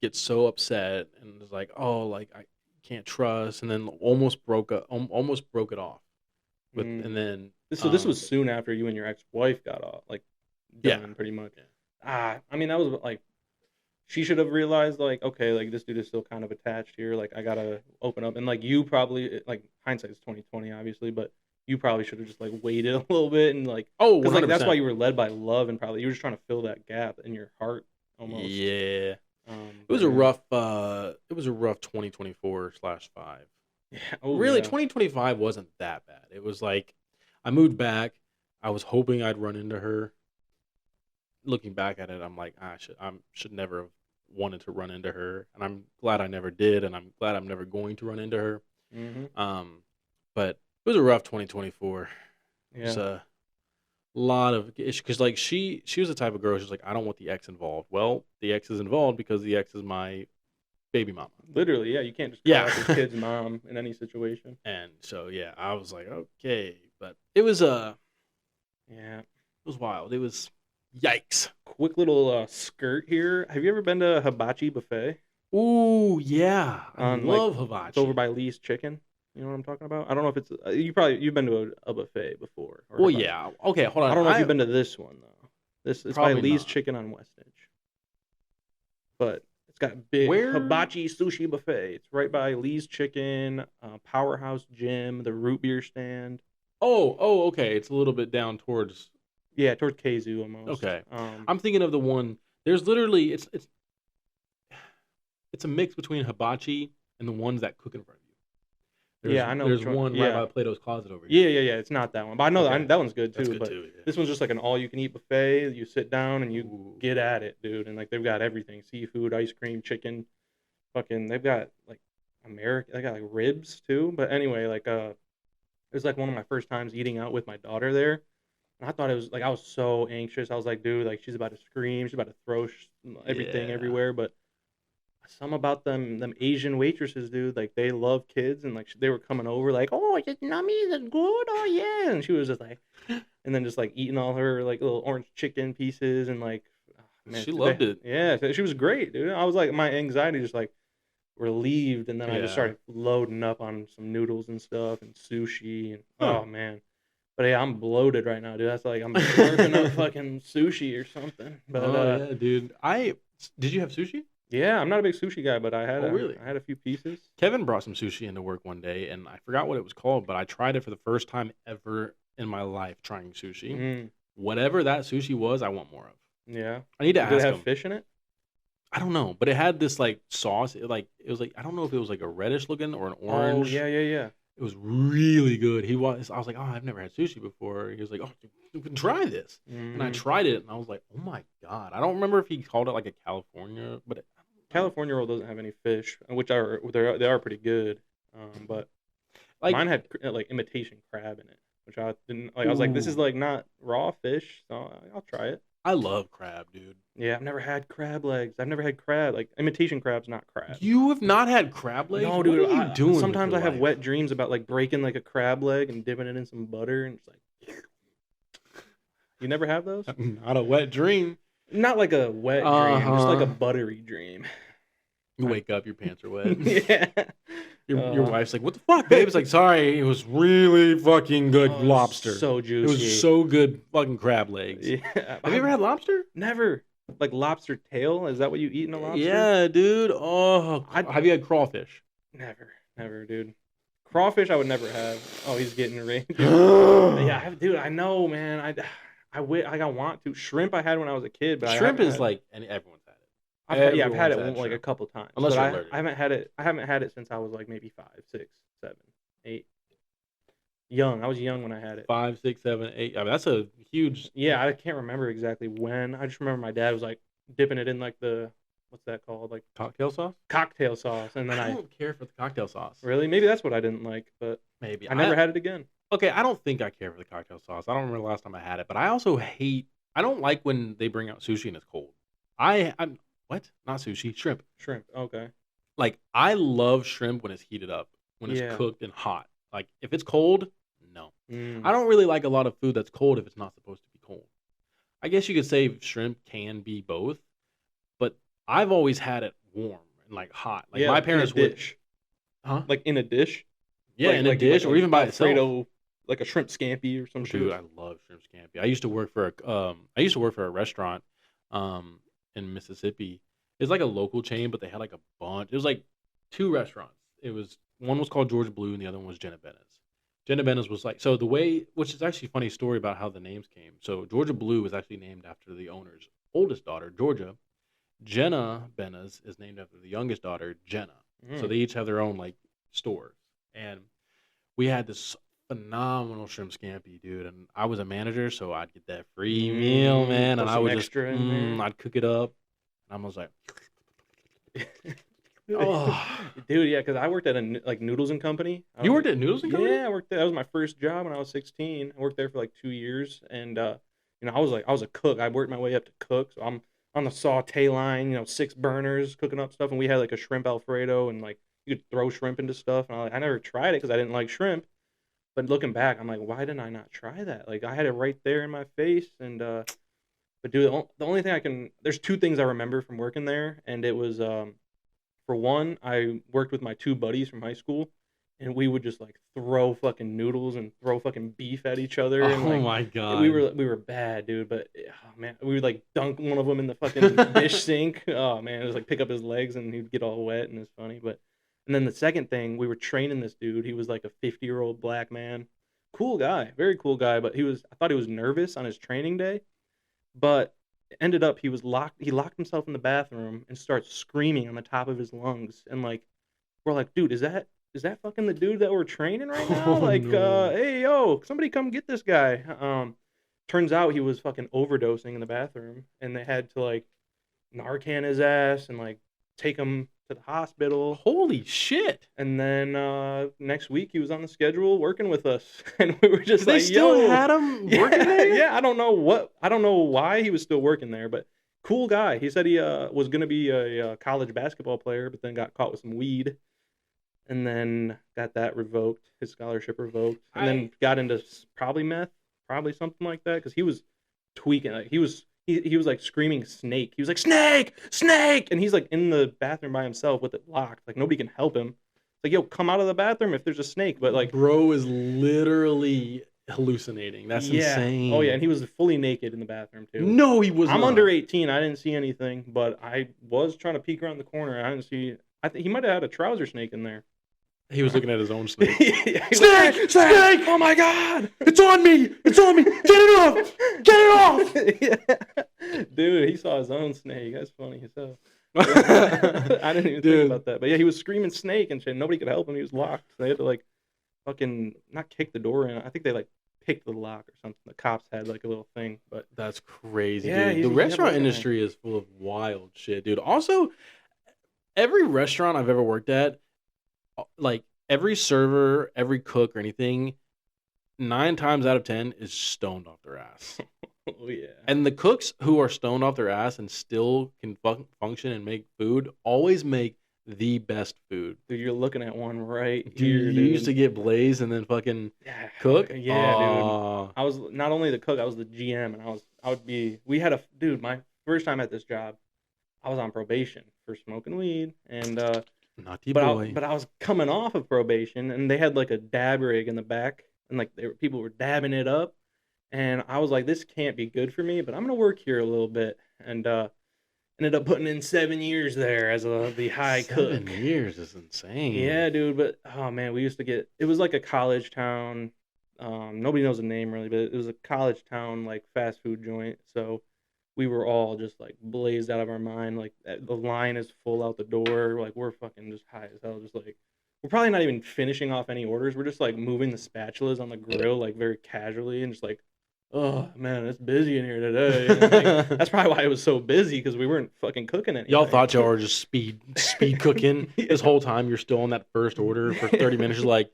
gets so upset and is like, oh, like I can't trust, and then almost broke it off. And then this was soon after you and your ex-wife got off, like done pretty much. Yeah. I mean that was like she should have realized like, okay, like this dude is still kind of attached here, like I gotta open up, and like you probably, like hindsight is 2020 obviously, but you probably should have just like waited a little bit and like, oh, because like that's why you were led by love, and probably you were just trying to fill that gap in your heart almost. Yeah. It was But a yeah, rough. It was a rough 2024/5. yeah, oh Really, yeah, 2025 wasn't that bad. It was like I moved back. I was hoping I'd run into her. Looking back at it, I'm like, I should never have wanted to run into her, and I'm glad I never did, and I'm glad I'm never going to run into her. hmm Um, but it was a rough 2024. Just yeah. a lot of because like she was the type of girl who's like, I don't want the ex involved. Well, the ex is involved because the ex is my baby mama. Literally, yeah. You can't just call Yeah. up your kid's mom in any situation. And so yeah, I was like, okay, but it Yeah. was wild. It was yikes. Quick little skirt here. Have you ever been to Hibachi Buffet Ooh, yeah. I on like love it's over hibachi. by Lee's Chicken? You know what I'm talking about? I don't know if it's you've been to a buffet before or Well, hibachi. yeah. Okay, hold I on. don't know if you've I been to this one though. This it's by probably Lee's not. Chicken on West Edge, but it's got big Where? hibachi sushi buffet. It's right by Lee's Chicken, Powerhouse Gym, the root beer stand. Oh, okay. It's a little bit down towards. Yeah, towards Keizu almost. Okay, I'm thinking of the one. There's literally it's a mix between hibachi and the ones that cook in front of you. Yeah, I know There's which one. one right Yeah, by Plato's Closet over here. yeah. It's not that one, but I know Okay, that one's good that's too. good But too. Yeah. this one's just like an all-you-can-eat buffet. You sit down and you Ooh. get at it, dude. And like they've got everything: seafood, ice cream, chicken. Fucking, they've got like American. They got like ribs too. But anyway, like it was like one of my first times eating out with my daughter there. And I thought it was like I was so anxious. I was like, dude, like she's about to scream, she's about to throw everything Yeah. everywhere. But some about them Asian waitresses, dude, like they love kids, and like they were coming over, like, oh, is it nummy? Is it good? Oh yeah, and she was just like, and then just like eating all her like little orange chicken pieces, and like, oh, man, She loved it. yeah, she was great, dude. I was like, my anxiety just like relieved, and then I just Yeah. started loading up on some noodles and stuff and sushi, and Huh. oh man. But yeah, I'm bloated right now, dude. That's like I'm slurping up fucking sushi or something. But Oh yeah, dude. I did you have sushi? yeah, I'm not a big sushi guy, but Oh really? I had a few pieces. Kevin brought some sushi into work one day, and I forgot what it was called, but I tried it for the first time ever in my life trying sushi. Mm, Whatever that sushi was, I want more of. yeah. I need to Did it ask have him. fish in it? I don't know, but it had this like sauce. It was like I don't know if it was like a reddish looking or an Oh, orange. yeah. It was really good. I was like, oh, I've never had sushi before. He was like, oh, you can try this, and I Mm. tried it, and I was like, oh my god. I don't remember if he called it like a California, but I don't California roll doesn't have any fish, which are they are pretty good. But like. mine had like imitation crab in it, which I didn't like. I was like, this is Ooh, like not raw fish, so I'll try it. I love crab, dude. Yeah, I've never had crab legs. I've never had crab. Like imitation crab's not crab. You have not had crab legs? No, What are dude. you doing with Sometimes your I have life? wet dreams about like breaking like a crab leg and dipping it in some butter, and it's like, you never have those? Not a wet dream. Not like a wet dream, just like a Uh-huh. buttery dream. You wake up, your pants are wet. Yeah. Your wife's like, "What the fuck, babe?" It's like, "Sorry, it was really fucking good Oh, lobster. so It juicy. was so good fucking crab legs." Yeah. Have you ever had lobster? Never like lobster tail? Is that what you eat in a lobster? Yeah, dude. Oh, I have you had crawfish? never, dude. Crawfish I would never have. Oh, he's getting ready. Yeah, dude. I know, man. I want to. Shrimp I had when I was a kid, but I Shrimp haven't is had. like, and everyone's had it. I've had it Everyone's had like a shrimp. couple times, Unless but you're allergic. I haven't had it. I haven't had it since I was like maybe 5, 6, 7, 8. Young. I was young when I had it. 5, 6, 7, 8. I mean, that's a huge Yeah, I can't remember exactly when. I just remember my dad was like dipping it in like the what's that called? Like cocktail sauce. cocktail sauce, and then I don't care for the cocktail sauce. really maybe that's what I didn't like, but Maybe I never had it again. Okay, I don't think I care for the cocktail sauce. I don't remember the last time I had it, but I also hate. I don't like when they bring out sushi and it's cold. I'm what? Not sushi, shrimp. Shrimp. Okay. Like I love shrimp when it's heated up, when it's Yeah. cooked and hot. Like if it's cold, no. Mm. I don't really like a lot of food that's cold if it's not supposed to be cold. I guess you could say shrimp can be both, but I've always had it warm and like hot. Like Yeah, my in a parents would, dish. huh? Like in a dish. Yeah, in a dish or like even by itself. Alfredo, like a shrimp scampi or some Dude, shit. I love shrimp scampi. I used to work for a restaurant in Mississippi. It's like a local chain, but they had like a bunch. It was like two restaurants. One was called George Blue and the other one was Jenna Bennett's. Jenna Bennett's was like so the way, which is actually a funny story about how the names came. So Georgia Blue was actually named after the owner's oldest daughter, Georgia, Jenna Bena's is named after the youngest daughter, Jenna. So Mm. they each have their own like stores. And we had this phenomenal shrimp scampi, dude. And I was a manager, so I'd get that free meal, man. Throw And I some would just, extra in there. I'd cook it up. And I was like, oh. Dude, yeah, because I worked at like Noodles and Company. You worked at Noodles and Company? Yeah, I worked there. That was my first job when I was 16. I worked there for like 2 years, and I was a cook. I worked my way up to cook, so I'm on the saute line, 6 burners cooking up stuff, and we had like a shrimp Alfredo, and like you could throw shrimp into stuff, and I never tried it because I didn't like shrimp. But looking back, I'm like, why didn't I not try that? Like I had it right there in my face, and but dude, the only thing there's 2 things I remember from working there, and it was for one, I worked with my 2 buddies from high school, and we would just like throw fucking noodles and throw fucking beef at each other, and Oh like my we God. were bad, dude. But oh, man, we would like dunk one of them in the fucking dish sink. Oh man, it was like pick up his legs and he'd get all wet, and it's funny. But and then the second thing, we were training this dude. He was like a 50-year-old black man, cool guy, very cool guy. But I thought he was nervous on his training day, but ended up he locked himself in the bathroom and starts screaming on the top of his lungs, and like we're like, dude, is that fucking the dude that we're training right now? Oh Like no. hey yo, somebody come get this guy. Turns out he was fucking overdosing in the bathroom, and they had to like Narcan his ass and like take him to the hospital. Holy shit. And then next week he was on the schedule working with us, and we were just They like, still "Yo, had him working yeah, there? yeah." I don't know why he was still working there, but cool guy. He said he was gonna be a college basketball player, but then got caught with some weed, and then got that revoked, his scholarship revoked, and I then got into probably meth, probably something like that, because he was tweaking. Like he was like screaming snake. He was like snake, snake, and he's like in the bathroom by himself with it locked. Like nobody can help him. It's like yo, come out of the bathroom if there's a snake. But like Bro is literally hallucinating. That's yeah, oh yeah, insane. and he was fully naked in the bathroom too. No, he was I'm under not. 18. I didn't see anything, but I was trying to peek around the corner. I didn't see. I think he might have had a trouser snake in there. He was looking at his own snake. Yeah, he's like, Snake! "Hey, hey, Snake! oh my god, It's on me! It's on me! Get it off! Get it yeah. Dude, he saw his own snake. That's funny as hell. off! I didn't even think Dude, about that. But yeah, he was screaming snake and shit. Nobody could help him. He was locked. They had to like fucking not kick the door in. I think they like picked the lock or something. The cops had like a little thing. But that's crazy, yeah, dude. The he's never restaurant looking at. industry is full of wild shit, dude. Also, every restaurant I've ever worked at, like every server, every cook or anything, 9 times out of 10 is stoned off their ass. Oh yeah. And the cooks who are stoned off their ass and still can function and make food always make the best food. Dude, you're looking at one right Do you here, used to dude. get Blaze and then fucking Yeah, cook? yeah, dude. Oh, I was not only the cook, I was the GM, and I would be. We had a dude. My first time at this job, I was on probation for smoking weed, and naughty boy. but I was coming off of probation, and they had like a dab rig in the back, and like people were dabbing it up, and I was like, this can't be good for me, but I'm gonna work here a little bit, and ended up putting in 7 years there as the high Seven cook. years is insane. Yeah, dude, but oh man, we used to get it was like a college town. Nobody knows the name really, but it was a college town like fast food joint. So we were all just like blazed out of our mind. Like the line is full out the door. Like we're fucking just high as hell. Just like we're probably not even finishing off any orders. We're just like moving the spatulas on the grill like very casually and just like, oh man, it's busy in here today. And, like, that's probably why it was so busy because we weren't fucking cooking Y'all anything. thought y'all were just speed cooking Yeah. this whole time. You're still on that first order for 30 minutes. You're like,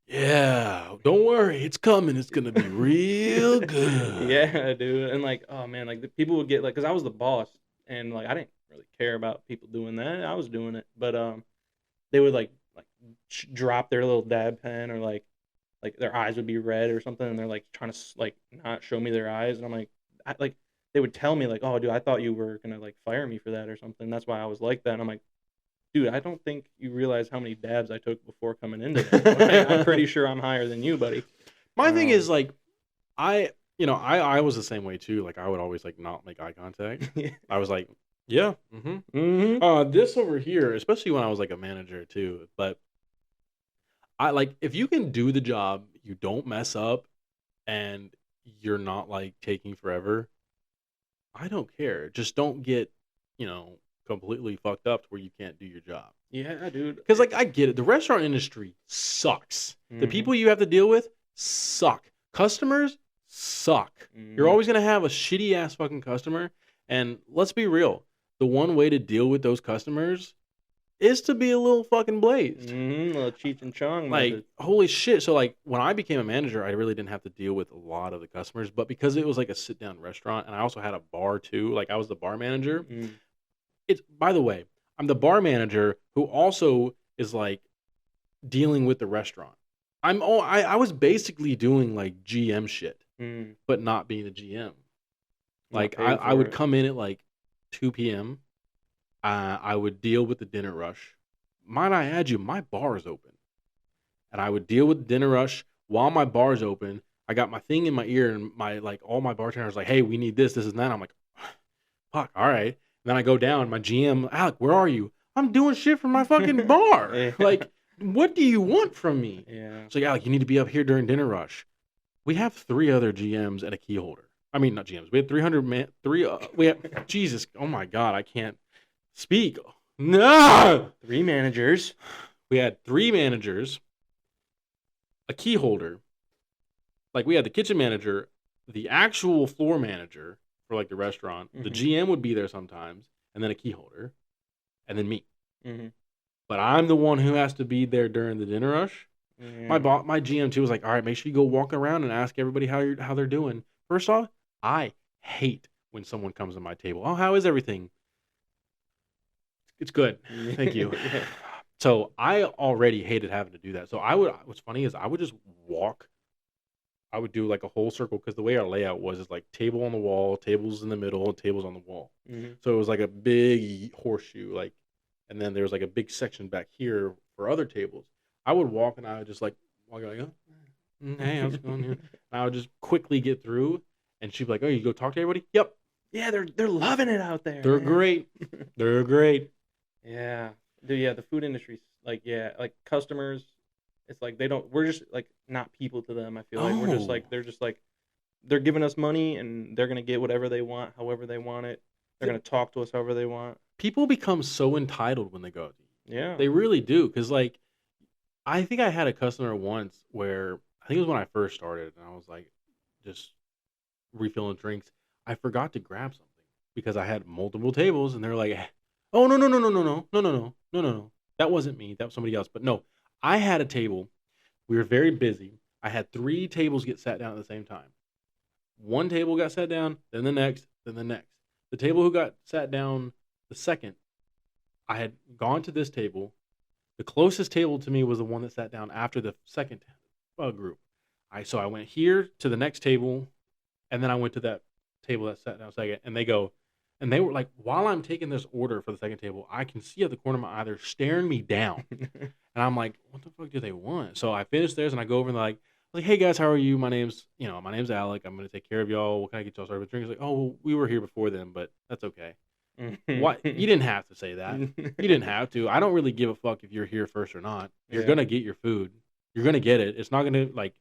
yeah, don't worry, it's coming. It's gonna be real good. Yeah, dude. And like, oh man, like the people would get like, cause I was the boss, and like I didn't really care about people doing that. I was doing it, but they would like drop their little dab pen or like their eyes would be red or something, and they're like trying to like not show me their eyes, and I'm like, like they would tell me like, oh dude, I thought you were gonna like fire me for that or something. That's why I was like that. And I'm like, dude, I don't think you realize how many dabs I took before coming into this. Like, I'm pretty sure I'm higher than you, buddy. My thing Um, is like, I was the same way too. Like I would always like not make eye contact. yeah. I was like, yeah, mm-hmm. Mm-hmm. This over here, especially when I was like a manager too. But I like if you can do the job, you don't mess up, and you're not like taking forever. I don't care. Just don't get completely fucked up to where you can't do your job. Yeah, dude. Because like I get it, the restaurant industry sucks. The Mm-hmm. people you have to deal with suck. Customers suck. You're Mm-hmm. always gonna have a shitty ass fucking customer. And let's be real, the one way to deal with those customers is to be a little fucking blazed. Mm-hmm. Little Cheech and Chong Like method. holy shit. So like when I became a manager, I really didn't have to deal with a lot of the customers, but because it was like a sit down restaurant and I also had a bar too, like I was the bar manager. Mm. It's by the way, I'm the bar manager who also is like dealing with the restaurant. I was basically doing like GM shit, Mm. but not being a GM. Not Like paid I for would it. come in at like 2 p.m. I would deal with the dinner rush. Might I add you, my bar is open, and I would deal with the dinner rush while my bar is open. I got my thing in my ear, and my like all my bartenders like, "Hey, we need this, this, and that." I'm like, "Fuck, all right." And then I go down. My GM, Alec, where are you? I'm doing shit for my fucking bar. Yeah. Like, what do you want from me? Yeah. It's like, Alec, you need to be up here during dinner rush. We have 3 other GMs and a key holder. I mean, not GMs. We had 300 man. We have Jesus. Oh my God, I can't speak. No. 3 managers. We had 3 managers, a key holder. Like we had the kitchen manager, the actual floor manager for like the restaurant. The Mm-hmm. GM would be there sometimes, and then a key holder, and then me. Mm-hmm. But I'm the one who has to be there during the dinner rush. Yeah. My GM too was like, all right, make sure you go walk around and ask everybody how they're doing. First off, I hate when someone comes to my table. Oh, how is everything? It's good, thank you. Yeah. So I already hated having to do that. So what's funny is I would just walk. I would do like a whole circle because the way our layout was is like table on the wall, tables in the middle, and tables on the wall. Mm-hmm. So it was like a big horseshoe, like, and then there was like a big section back here for other tables. I would walk and I would just like walk like, oh, hey, how's it going here? And I would just quickly get through, and she'd be like, oh, you go talk to everybody? Yep, Yeah, they're loving it out there. they're man. great. They're great. Yeah, dude. Yeah, the food industry, like, like customers, it's like they don't. We're just like not people to them. I feel like we're just Oh. like they're giving us money and they're gonna get whatever they want, however they want it. They're gonna talk to us however they want. People become so entitled when they go out to eat. Yeah. They really do, because like I think I had a customer once where I think it was when I first started, and I was like just refilling drinks. I forgot to grab something because I had multiple tables, and they're like, "Oh no no no no no no no no no no no no, that wasn't me. That was somebody else." But no, I had a table. We were very busy. I had 3 tables get sat down at the same time. One table got sat down, then the next, then the next. The table who got sat down the second, I had gone to this table. The closest table to me was the one that sat down after the second group. So I went here to the next table, and then I went to that table that sat down second, and they were like, while I'm taking this order for the second table, I can see at the corner of my eye they're staring me down, and I'm like, what the fuck do they want? So I finished theirs, and I go over and they're like, hey guys, how are you? My name's Alec. I'm gonna take care of y'all. What can I get y'all started with drinks? Like, oh, well, we were here before them, but that's okay. What? You didn't have to say that. You didn't have to. I don't really give a fuck if you're here first or not. You're Yeah. gonna get your food. You're gonna get it. It's not gonna like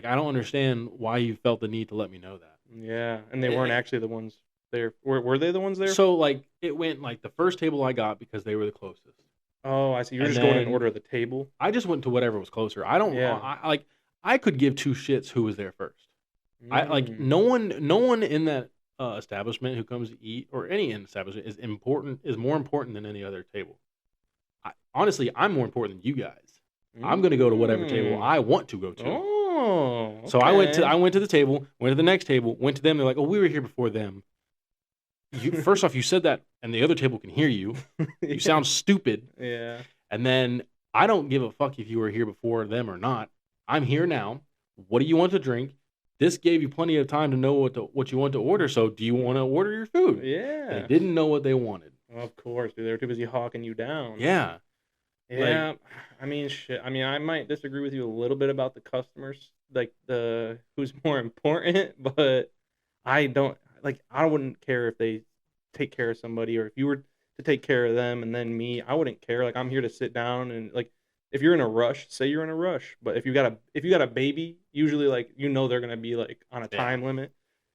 I don't understand why you felt the need to let me know that. Yeah, and they weren't actually the ones there. Were they the ones there? So like it went like the first table I got because they were the closest. Oh, I see. You're And just going in then- order of the table. I just went to whatever was closer. I don't. Yeah. I could give 2 shits who was there first. I like Mm. no one in that establishment who comes to eat, or any establishment, is more important than any other table. Honestly, I'm more important than you guys. I'm gonna go to whatever table Mm. I want to go to. Oh, So I went okay. to the table, went to the next table, went to them. They're like, "Oh, we were here before them." First off, you said that, and the other table can hear you. You sound stupid. Yeah. And then I don't give a fuck if you were here before them or not. I'm here now. What do you want to drink? This gave you plenty of time to know what you want to order. So do you want to order your food? Yeah. They didn't know what they wanted. Of course, dude. They were too busy hawking you down. Yeah. Yeah. I mean, shit. I mean, I might disagree with you a little bit about the customers, like the who's more important, but I wouldn't care if they take care of somebody, or if you were to take care of them and then me, I wouldn't care. Like, I'm here to sit down, and like if you're in a rush, say you're in a rush. But if you got a baby, usually like they're gonna be like on a Yeah. time limit.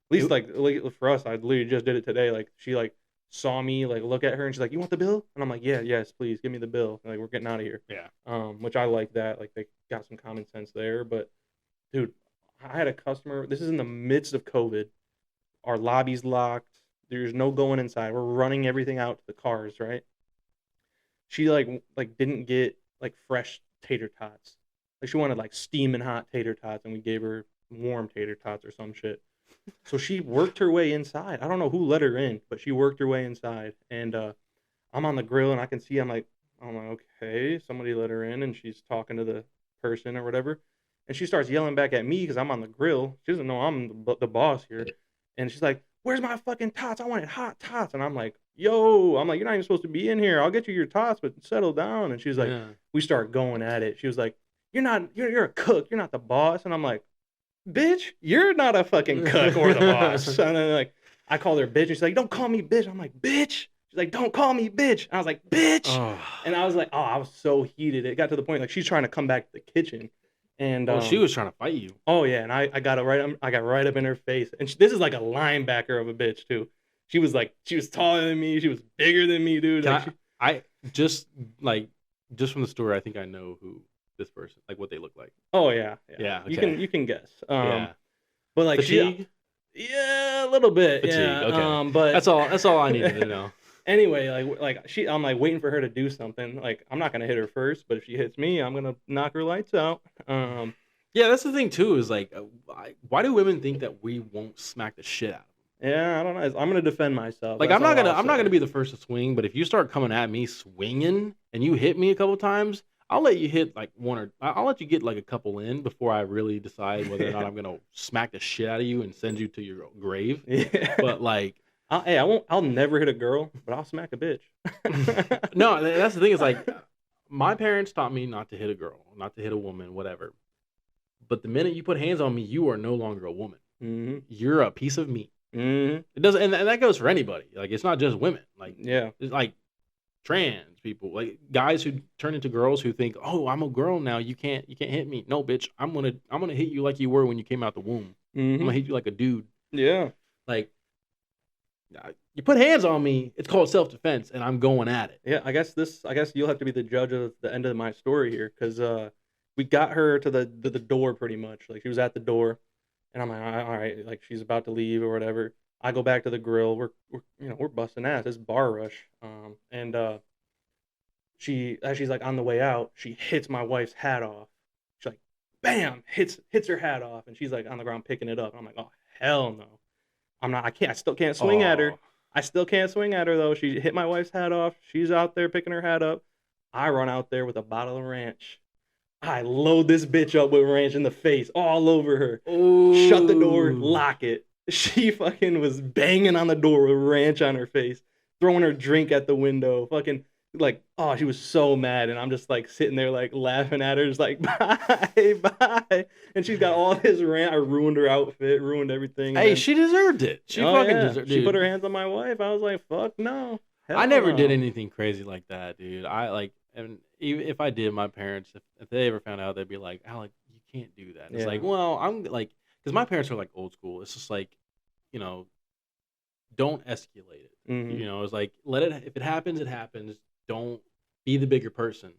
At least like for us, I literally just did it today. Like she like saw me like look at her, and she's like, "You want the bill?" And I'm like, "Yeah, yes, please give me the bill. Like we're getting out of here." Yeah. Which I like that. Like they got some common sense there. But dude, I had a customer. This is in the midst of COVID. Our lobby's locked. There's no going inside. We're running everything out to the cars, right? She like didn't get like fresh tater tots. Like she wanted like steaming hot tater tots, and we gave her warm tater tots or some shit. So she worked her way inside. I don't know who let her in, but she worked her way inside. And I'm on the grill, and I can see I'm like, okay, somebody let her in, and she's talking to the person or whatever. And she starts yelling back at me because I'm on the grill. She doesn't know I'm the boss here. And she's like, "Where's my fucking tots? I wanted hot tots." And I'm like, "Yo," I'm like, "You're not even supposed to be in here. I'll get you your tots, but settle down." And she's like, Yeah. we start going at it. She was like, you're a cook. You're not the boss." And I'm like, "Bitch, you're not a fucking cook or the boss." And then like, I called her bitch, and she's like, "Don't call me bitch." I'm like, "Bitch." She's like, "Don't call me bitch." And I was like, "Bitch." Oh. And I was like, I was so heated. It got to the point like she's trying to come back to the kitchen. And Well, she was trying to fight you. oh yeah, and I got it right. I got right up in her face, and this is like a linebacker of a bitch too. She was taller than me. She was bigger than me, dude. I just just from the story, I think I know who this person, like what they look like. Oh yeah. Yeah. Okay. You can guess. Yeah. But like Fatigue? yeah, a little bit. Fatigue. Yeah. Okay. But That's all I needed to know. anyway, I'm like waiting for her to do something. Like I'm not gonna hit her first, but if she hits me, I'm gonna knock her lights out. Yeah, that's the thing too. Is like, why do women think that we won't smack the shit out of them? Yeah, I don't know. I'm gonna defend myself. Like, That's I'm not all I'll gonna say. be the first to swing, but if you start coming at me swinging and you hit me a couple times, I'll let you hit like I'll let you get like a couple in before I really decide whether or not I'm gonna smack the shit out of you and send you to your grave. Yeah. But like, I won't. I'll never hit a girl, but I'll smack a bitch. no, that's the thing is like, my parents taught me not to hit a girl, not to hit a woman, whatever. But the minute you put hands on me, you are no longer a woman. Mm-hmm. You're a piece of meat. Mm-hmm. It doesn't, and that goes for anybody. Like, it's not just women. Like, Yeah. it's like trans people, like guys who turn into girls who think, "Oh, I'm a girl now. You can't hit me." No, bitch. I'm gonna hit you like you were when you came out the womb. I'm Mm-hmm. gonna hit you like a dude. Yeah. Like, you put hands on me, it's called self defense, and I'm going at it. Yeah. I guess you'll have to be the judge of the end of my story here, because we got her to the door pretty much. Like she was at the door, and I'm like, all right, like she's about to leave or whatever. I go back to the grill. We're busting ass. It's bar rush. And as she's like on the way out, she hits my wife's hat off. She's like, bam, hits her hat off, and she's like on the ground picking it up. And I'm like, oh hell no, I'm not. I still can't swing at her. Oh. I still can't swing at her though. She hit my wife's hat off. She's out there picking her hat up. I run out there with a bottle of ranch. I load this bitch up with ranch in the face, all over her. Ooh. Shut the door, lock it. She fucking was banging on the door with ranch on her face, throwing her drink at the window. Fucking like, oh, she was so mad, and I'm just like sitting there like laughing at her, just like bye, bye. And she's got all this ranch. I ruined her outfit, ruined everything. Hey, she deserved it. She fucking deserved it. She put her hands on my wife. I was like, fuck no. I never did anything crazy like that, dude. And even if I did, my parents, if they ever found out, they'd be like, "Alec, you can't do that." And it's like, well, I'm like, because my parents are like old school. It's just like, don't escalate it. Mm-hmm. It's like, let it. If it happens, it happens. Don't be the bigger person.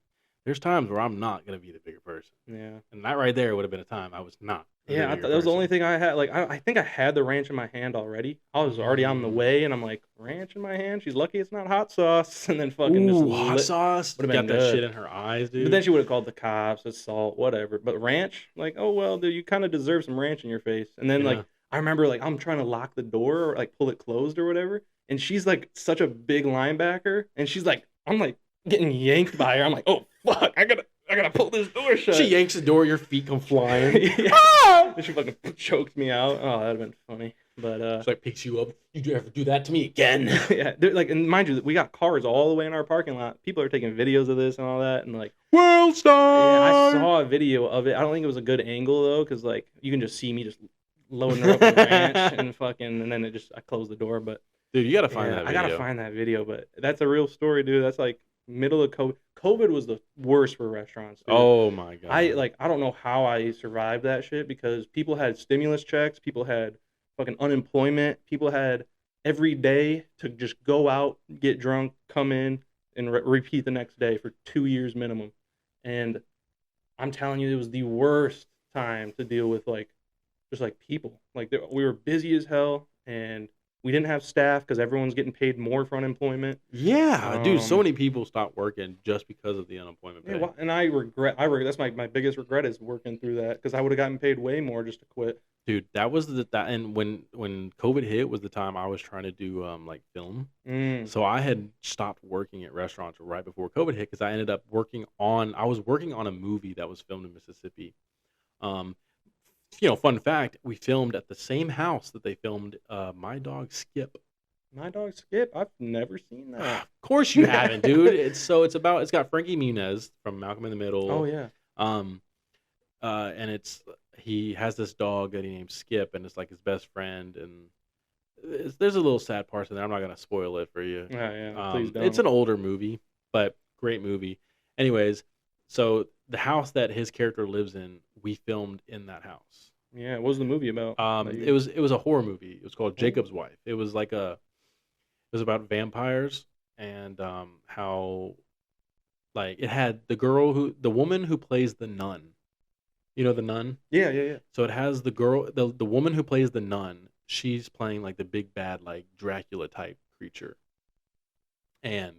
There's times where I'm not gonna be the bigger person. Yeah. And that right there would have been a time I was not. Yeah, that was the only thing I had. Like, I think I had the ranch in my hand already. I was already on the way, and I'm like, ranch in my hand? She's lucky it's not hot sauce. And then fucking hot sauce. Would have got been that good. shit in her eyes, dude. But then she would have called the cops, it's salt, whatever. But ranch, like, oh, well, dude, you kind of deserve some ranch in your face. And then, like, I remember, like, I'm trying to lock the door or, like, pull it closed or whatever. And she's, like, such a big linebacker. And she's, like, I'm, like, getting yanked by her. I'm like, oh, fuck, I gotta pull this door shut. She yanks the door, your feet come flying. And she fucking choked me out. Oh, that'd have been funny. But she like picks you up. You ever do that to me again? Yeah, like, and mind you, we got cars all the way in our parking lot. People are taking videos of this and all that, and like, World Star. Yeah, I saw a video of it. I don't think it was a good angle though, because like you can just see me just loading her up with ranch and fucking, and then I closed the door. But dude, you gotta find that video. I gotta find that video. But that's a real story, dude. That's like middle of COVID. COVID was the worst for restaurants, dude. Oh my god. I don't know how I survived that shit, because people had stimulus checks, people had fucking unemployment, people had every day to just go out, get drunk, come in, and repeat the next day for 2 years minimum. And I'm telling you, it was the worst time to deal with like just like people. Like we were busy as hell, and we didn't have staff because everyone's getting paid more for unemployment. Yeah, dude, so Um, many people stopped working just because of the unemployment yeah, pay. well, and I regret. That's my biggest regret is working through that because I would have gotten paid way more just to quit. Dude, that was that and when COVID hit was the time I was trying to do like film. Mm, So I had stopped working at restaurants right before COVID hit because I ended up I was working on a movie that was filmed in Mississippi. Um, fun fact, we filmed at the same house that they filmed My Dog Skip. my dog Skip. I've never seen that. Of course you haven't, dude. It's got Frankie Muniz from Malcolm in the Oh Middle. yeah. Um, and he has this dog that he named Skip, and it's like his best friend. And there's a little sad part in there. I'm not gonna spoil it for you. Yeah, yeah. Please It's don't. an older movie, but great movie. Anyways, so the house that his character lives in, we filmed in that house. Yeah. What was the movie about? That It you. was a horror movie. It was called Oh. Jacob's Wife. It was about vampires and how like it had the woman who plays the nun. You know the nun? Yeah, yeah, yeah. So it has the woman who plays the nun. She's playing like the big bad like Dracula type creature, and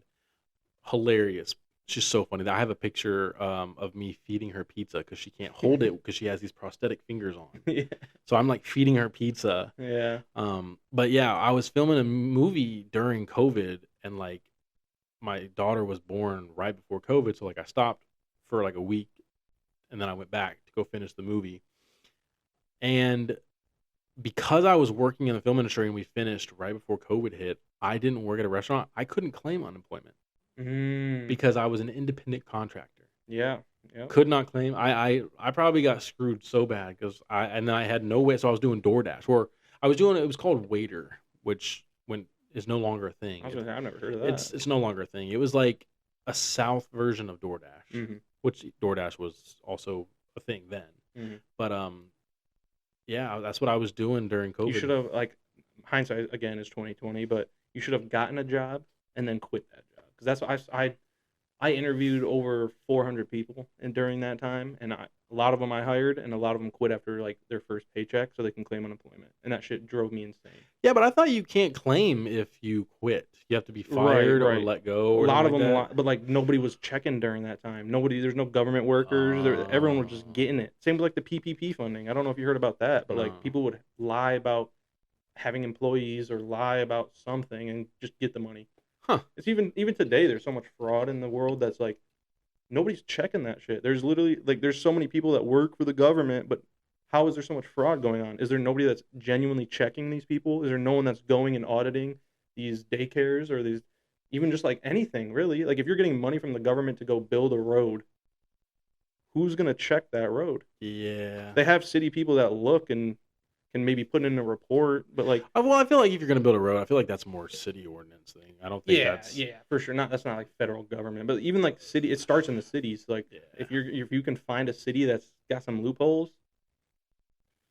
hilarious. She's so funny. I have a picture of me feeding her pizza because she can't hold it because she has these prosthetic fingers on. Yeah. So I'm like feeding her pizza. Yeah. But yeah, I was filming a movie during COVID, and like my daughter was born right before COVID, so like I stopped for like a week, and then I went back to go finish the movie. And because I was working in the film industry and we finished right before COVID hit, I didn't work at a restaurant. I couldn't claim unemployment Mm. because I was an independent contractor. Yeah. Yeah. Could not claim. I probably got screwed so bad because and then I had no way. So I was doing DoorDash, or I was doing it was called Waiter, which when is no longer a thing. I was gonna say I've never heard of It's no longer a thing. It was like a South version of DoorDash, that. Mm-hmm. which DoorDash was also a thing then. Mm-hmm. But yeah, that's what I was doing during You COVID. should have like hindsight again is 2020, but you should have gotten a job and then quit that job because that's what I interviewed over 400 people and during that time, and a lot of them I hired, and a lot of them quit after like their first paycheck so they can claim unemployment, and that shit drove me insane. Yeah, but I thought you can't claim if you quit. You have to be Right, fired or right. let go A or lot something of like them, that. but like nobody was checking during that time. There's no government workers. Everyone was just Uh, getting it. Same with like the PPP funding. I don't know if you heard about that, but like no. people would lie about having employees or lie about something and just get the money. Huh. It's even today. There's so much fraud in the world that's like nobody's checking that shit. There's literally like there's so many people that work for the government, but how is there so much fraud going on? Is there nobody that's genuinely checking these people? Is there no one that's going and auditing these daycares or these even just like anything really? Like if you're getting money from the government to go build a road, who's gonna check that road? Yeah. They have city people that look and can maybe put in a report, but like Well, I feel like if you're gonna build a road, I feel like that's more city ordinance thing. I don't think yeah, that's yeah, for sure. Not that's not like federal government, but even like city, it starts in the cities. Like yeah. if you can find a city that's got some loopholes,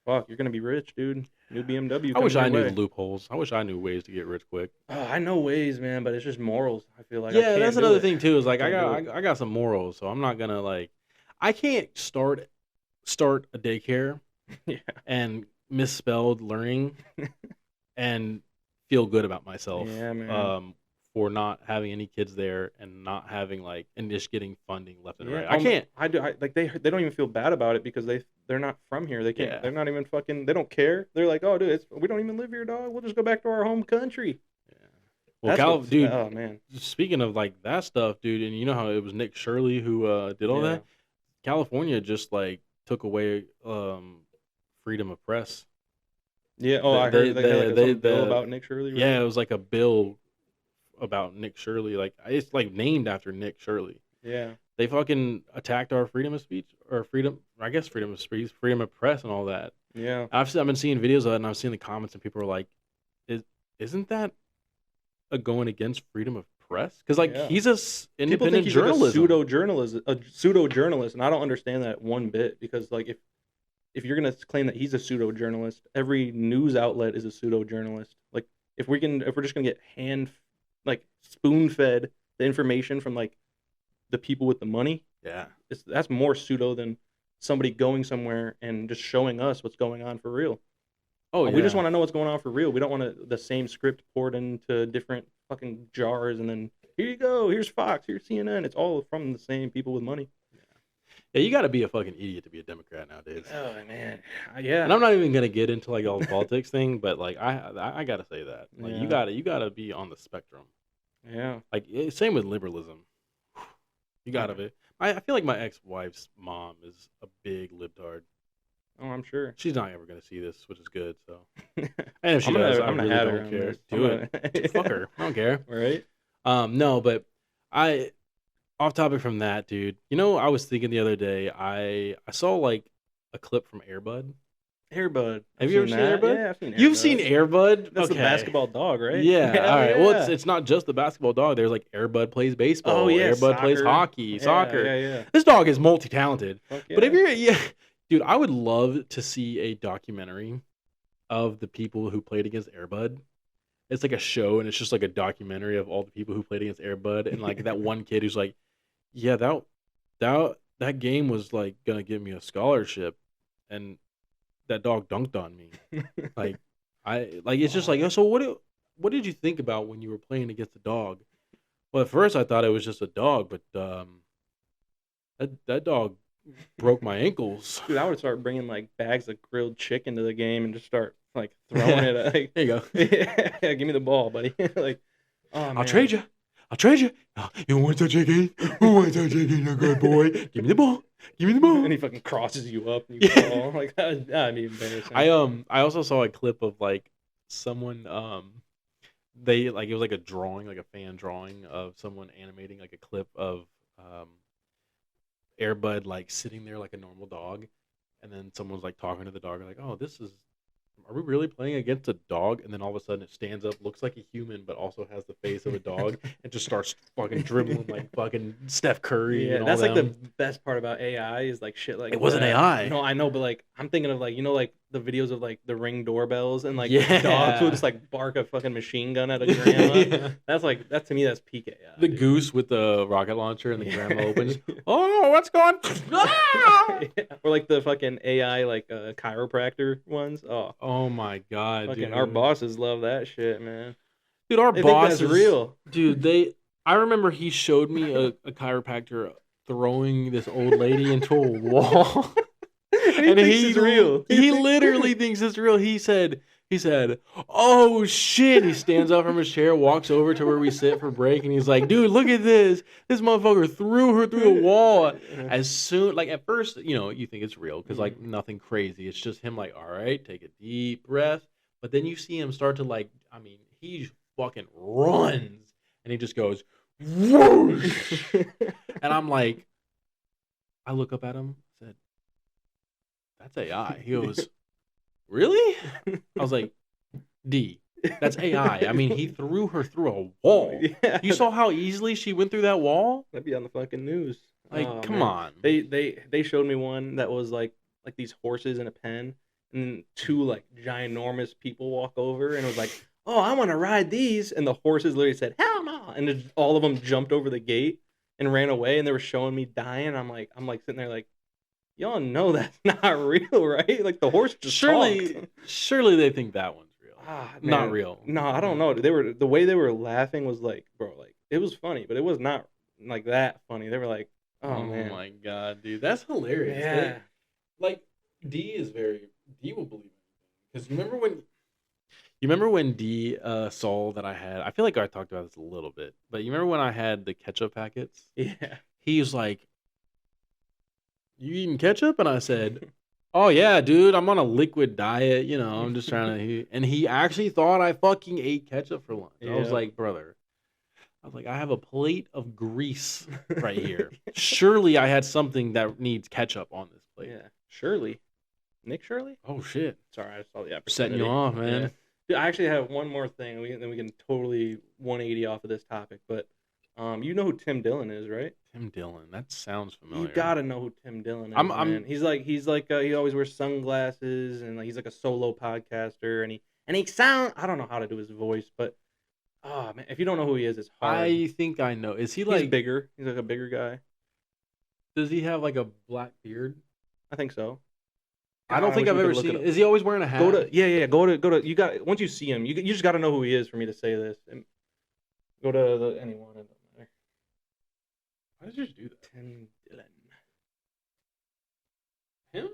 fuck, you're gonna be rich, dude. New BMW I wish coming I your knew the way. loopholes. I wish I knew ways to get rich quick. Oh, I know ways, man, but it's just morals. I feel like I Yeah, that's can't do another it. thing too. Is I like can't do it. I got some morals, so I'm not gonna like I can't start a daycare Yeah, and misspelled learning and feel good about myself yeah, man. for not having any kids there and not having like and just getting funding left and Yeah, right. I can't. I do. Like they don't even feel bad about it because they're not from here. They can't. Yeah. They're not even fucking. They don't care. They're like, oh, dude, we don't even live here, dog. We'll just go back to our home country. Yeah. Well, That's what's. Dude, Oh man. speaking of like that stuff, dude, and you know how it was Nick Shirley who did all Yeah. that? California just like took away freedom of press. Yeah. Oh, I heard they had like some bill about Nick Shirley. Yeah, Right? it was like a bill about Nick Shirley. Like it's like named after Nick Shirley. Yeah. They fucking attacked our freedom of speech or freedom of speech, freedom of press, and all that. Yeah. I've been seeing videos of it, and I've seen the comments, and people are like, "Isn't that a going against freedom of press?" Because like Yeah. he's a People think independent he's like journalism. a pseudo journalist, and I don't understand that one bit because like if you're gonna claim that he's a pseudo journalist, every news outlet is a pseudo journalist. Like if we're just gonna get like spoon fed the information from like the people with the money, Yeah. that's more pseudo than somebody going somewhere and just showing us what's going on for real. Oh We just yeah. want to know what's going on for real. We don't want the same script poured into different fucking jars and then here you go, here's Fox, here's CNN. It's all from the same people with money. Yeah, you got to be a fucking idiot to be a Democrat nowadays. Oh man, And yeah, I'm not even gonna get into like all the politics thing, but like I gotta say that like yeah, you gotta be on the spectrum. yeah. Like same with liberalism. You Oh, gotta be. I feel like my ex-wife's mom is a big libtard. oh, I'm sure. She's not ever gonna see this, which is good. So, and if she I'm does, I gonna really have her don't on care. this. Do it. Fuck her. I don't care. Right? No, but I off topic from that, dude. You know, I was thinking the other day. I saw like a clip from Airbud. Airbud. Have I've you ever seen seen that. Airbud? Yeah, I've seen You've seen Airbud. Airbud? That's the Okay. basketball dog, right? Yeah. All Hell right. Well, yeah. it's not just the basketball dog. There's like Airbud plays Oh baseball. yeah, Airbud plays soccer. hockey, Yeah, soccer. yeah, yeah. This dog is multi-talented. Fuck But if yeah. you're, yeah, dude, I would love to see a documentary of the people who played against Airbud. It's like a show, and it's just like a documentary of all the people who played against Airbud, and like that one kid who's like, yeah, that game was like gonna give me a scholarship, and that dog dunked on me. Like it's just like, oh, so what did you think about when you were playing against the dog? Well, at first I thought it was just a dog, but that dog broke my ankles. Dude, I would start bringing like bags of grilled chicken to the game and just start like throwing it. Like, There you go. yeah, give me the ball, buddy. Like, oh I'll man. trade you. I'll trade you. You want to chicken? Who wants a chicken? A good boy. Give me the ball. Give me the ball. And he fucking crosses you up and you Yeah. fall. Like that'd be embarrassing. I also saw a clip of like someone they like it was like a drawing, like a fan drawing of someone animating like a clip of um Airbud like sitting there like a normal dog, and then someone's like talking to the dog like, "Oh, this is are we really playing against a dog?" And then all of a sudden it stands up, looks like a human, but also has the face of a dog, and just starts fucking dribbling like fucking Steph Curry. Yeah, And all that's like the them. best part about AI is like shit like It wasn't that. AI. No, I know, but like I'm thinking of like like the videos of like the Ring doorbells and like Yeah. dogs will just like bark a fucking machine gun at a grandma. Yeah. That's like that to me. That's peak AI. The dude. goose with the rocket launcher and the grandma Yeah. opens. Oh, what's going? Ah! Yeah. Or like the fucking AI like chiropractor ones. Oh, Oh my god, fucking dude! our bosses love that shit, man. Dude, our They boss think that's is real. Dude, I remember he showed me a chiropractor throwing this old lady into a wall. And he thinks it's real. He literally thinks it's real. He said, "Oh shit!" He stands up from his chair, walks over to where we sit for break, and he's like, "Dude, look at this! This motherfucker threw her through a wall." As soon, like at first, you think it's real because like nothing crazy. It's just him, like, all right, take a deep breath. But then you see him start to like, I mean, he fucking runs, and he just goes whoosh. And I'm like, I look up at him, said, "That's AI." He goes, "Really?" I was like, "D, that's AI. I mean, he threw her through a wall. Yeah. You saw how easily she went through that wall? That'd be on the fucking news. Like, Oh, come man. on." They showed me one that was like these horses in a pen, and two like ginormous people walk over, and it was like, "Oh, I want to ride these," and the horses literally said, "Hell no!" And all of them jumped over the gate and ran away, and they were showing me dying. I'm like sitting there like, y'all know that's not real, right? Like the horse just talked. Surely they think that one's real. Ah, Not man. real. No, I don't know. The way they were laughing was like, bro, like it was funny, but it was not like that funny. They were like, oh man, my god, dude, that's hilarious. yeah, Like D will believe it because you remember when D saw that I had. I feel like I talked about this a little bit, but you remember when I had the ketchup packets? yeah. He was like, "You eating ketchup?" And I said, "Oh yeah, dude, I'm on a liquid diet. I'm just trying to." And he actually thought I fucking ate ketchup for lunch. I was Yeah. like, brother. I have a plate of grease right here. Surely I had something that needs ketchup on this plate. Yeah, Shirley, Nick Shirley. Oh shit! Sorry, I saw the opportunity. Setting you off, man. Yeah. Dude, I actually have one more thing. Then we can totally 180 off of this topic. But you know who Tim Dillon is, right? Tim Dillon. That sounds familiar. You gotta know who Tim Dillon is. I'm- man. He's like he always wears sunglasses and like he's like a solo podcaster and And I don't know how to do his voice, but oh man, if you don't know who he is, it's hard. I think I know. Is he He's like? bigger. He's like a bigger guy. Does he have like a black beard? I think so. I don't God, I think wish I've we could ever look it seen. up. Is he always wearing a hat? Go to. You got once you see him, you just got to know who he is for me to say this. And go to anyone. It doesn't matter. Why did you just do that? Tim Dillon. Him?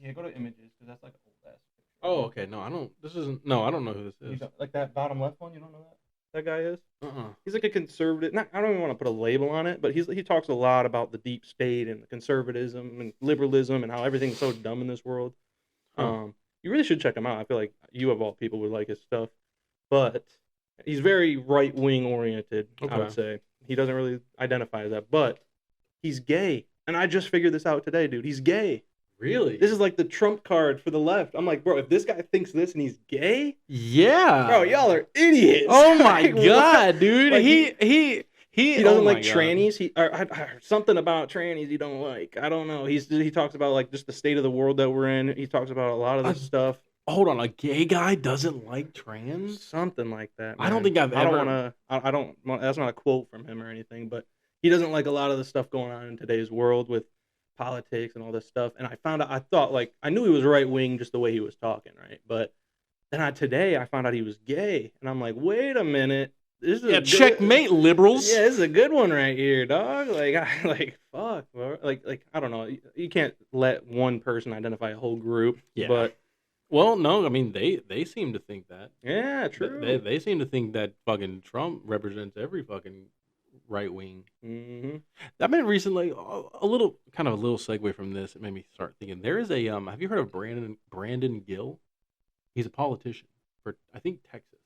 Yeah, go to images because that's like an old ass picture. Oh, okay. No, I don't. This isn't. No, I don't know who this is. Like that bottom left one. You don't know that guy is? Uh-uh. He's like a conservative. I don't even want to put a label on it, but he talks a lot about the deep state and conservatism and liberalism and how everything's so dumb in this world. Huh. You really should check him out. I feel like you of all people would like his stuff, but he's very right wing oriented. Okay. I would say he doesn't really identify as that, but he's gay, and I just figured this out today, dude. He's gay. Really? This is like the trump card for the left. I'm like, bro, if this guy thinks this and he's gay, Yeah. bro, y'all are idiots. Oh my Like, god, what? dude. Like, He doesn't oh like my God. trannies. Something about trannies he don't like. I don't know. He talks about like just the state of the world that we're in. He talks about a lot of this stuff. Hold on, a gay guy doesn't like trans? Something like that. Man. I don't think I've I don't ever. want to. I don't. That's not a quote from him or anything, but he doesn't like a lot of the stuff going on in today's world with politics and all this stuff. And I found out. I thought like I knew he was right wing just the way he was talking, right? But then today I found out he was gay, and I'm like, wait a minute. This is checkmate, liberals. Yeah, this is a good one right here, dog. Like fuck, bro. Like I don't know. You can't let one person identify a whole group. Yeah. But well, no, I mean they seem to think that. yeah, true. They seem to think that fucking Trump represents every fucking right wing. Mm-hmm. I've been recently a little segue from this. It made me start thinking. There is a Have you heard of Brandon Gill? He's a politician for I think Texas.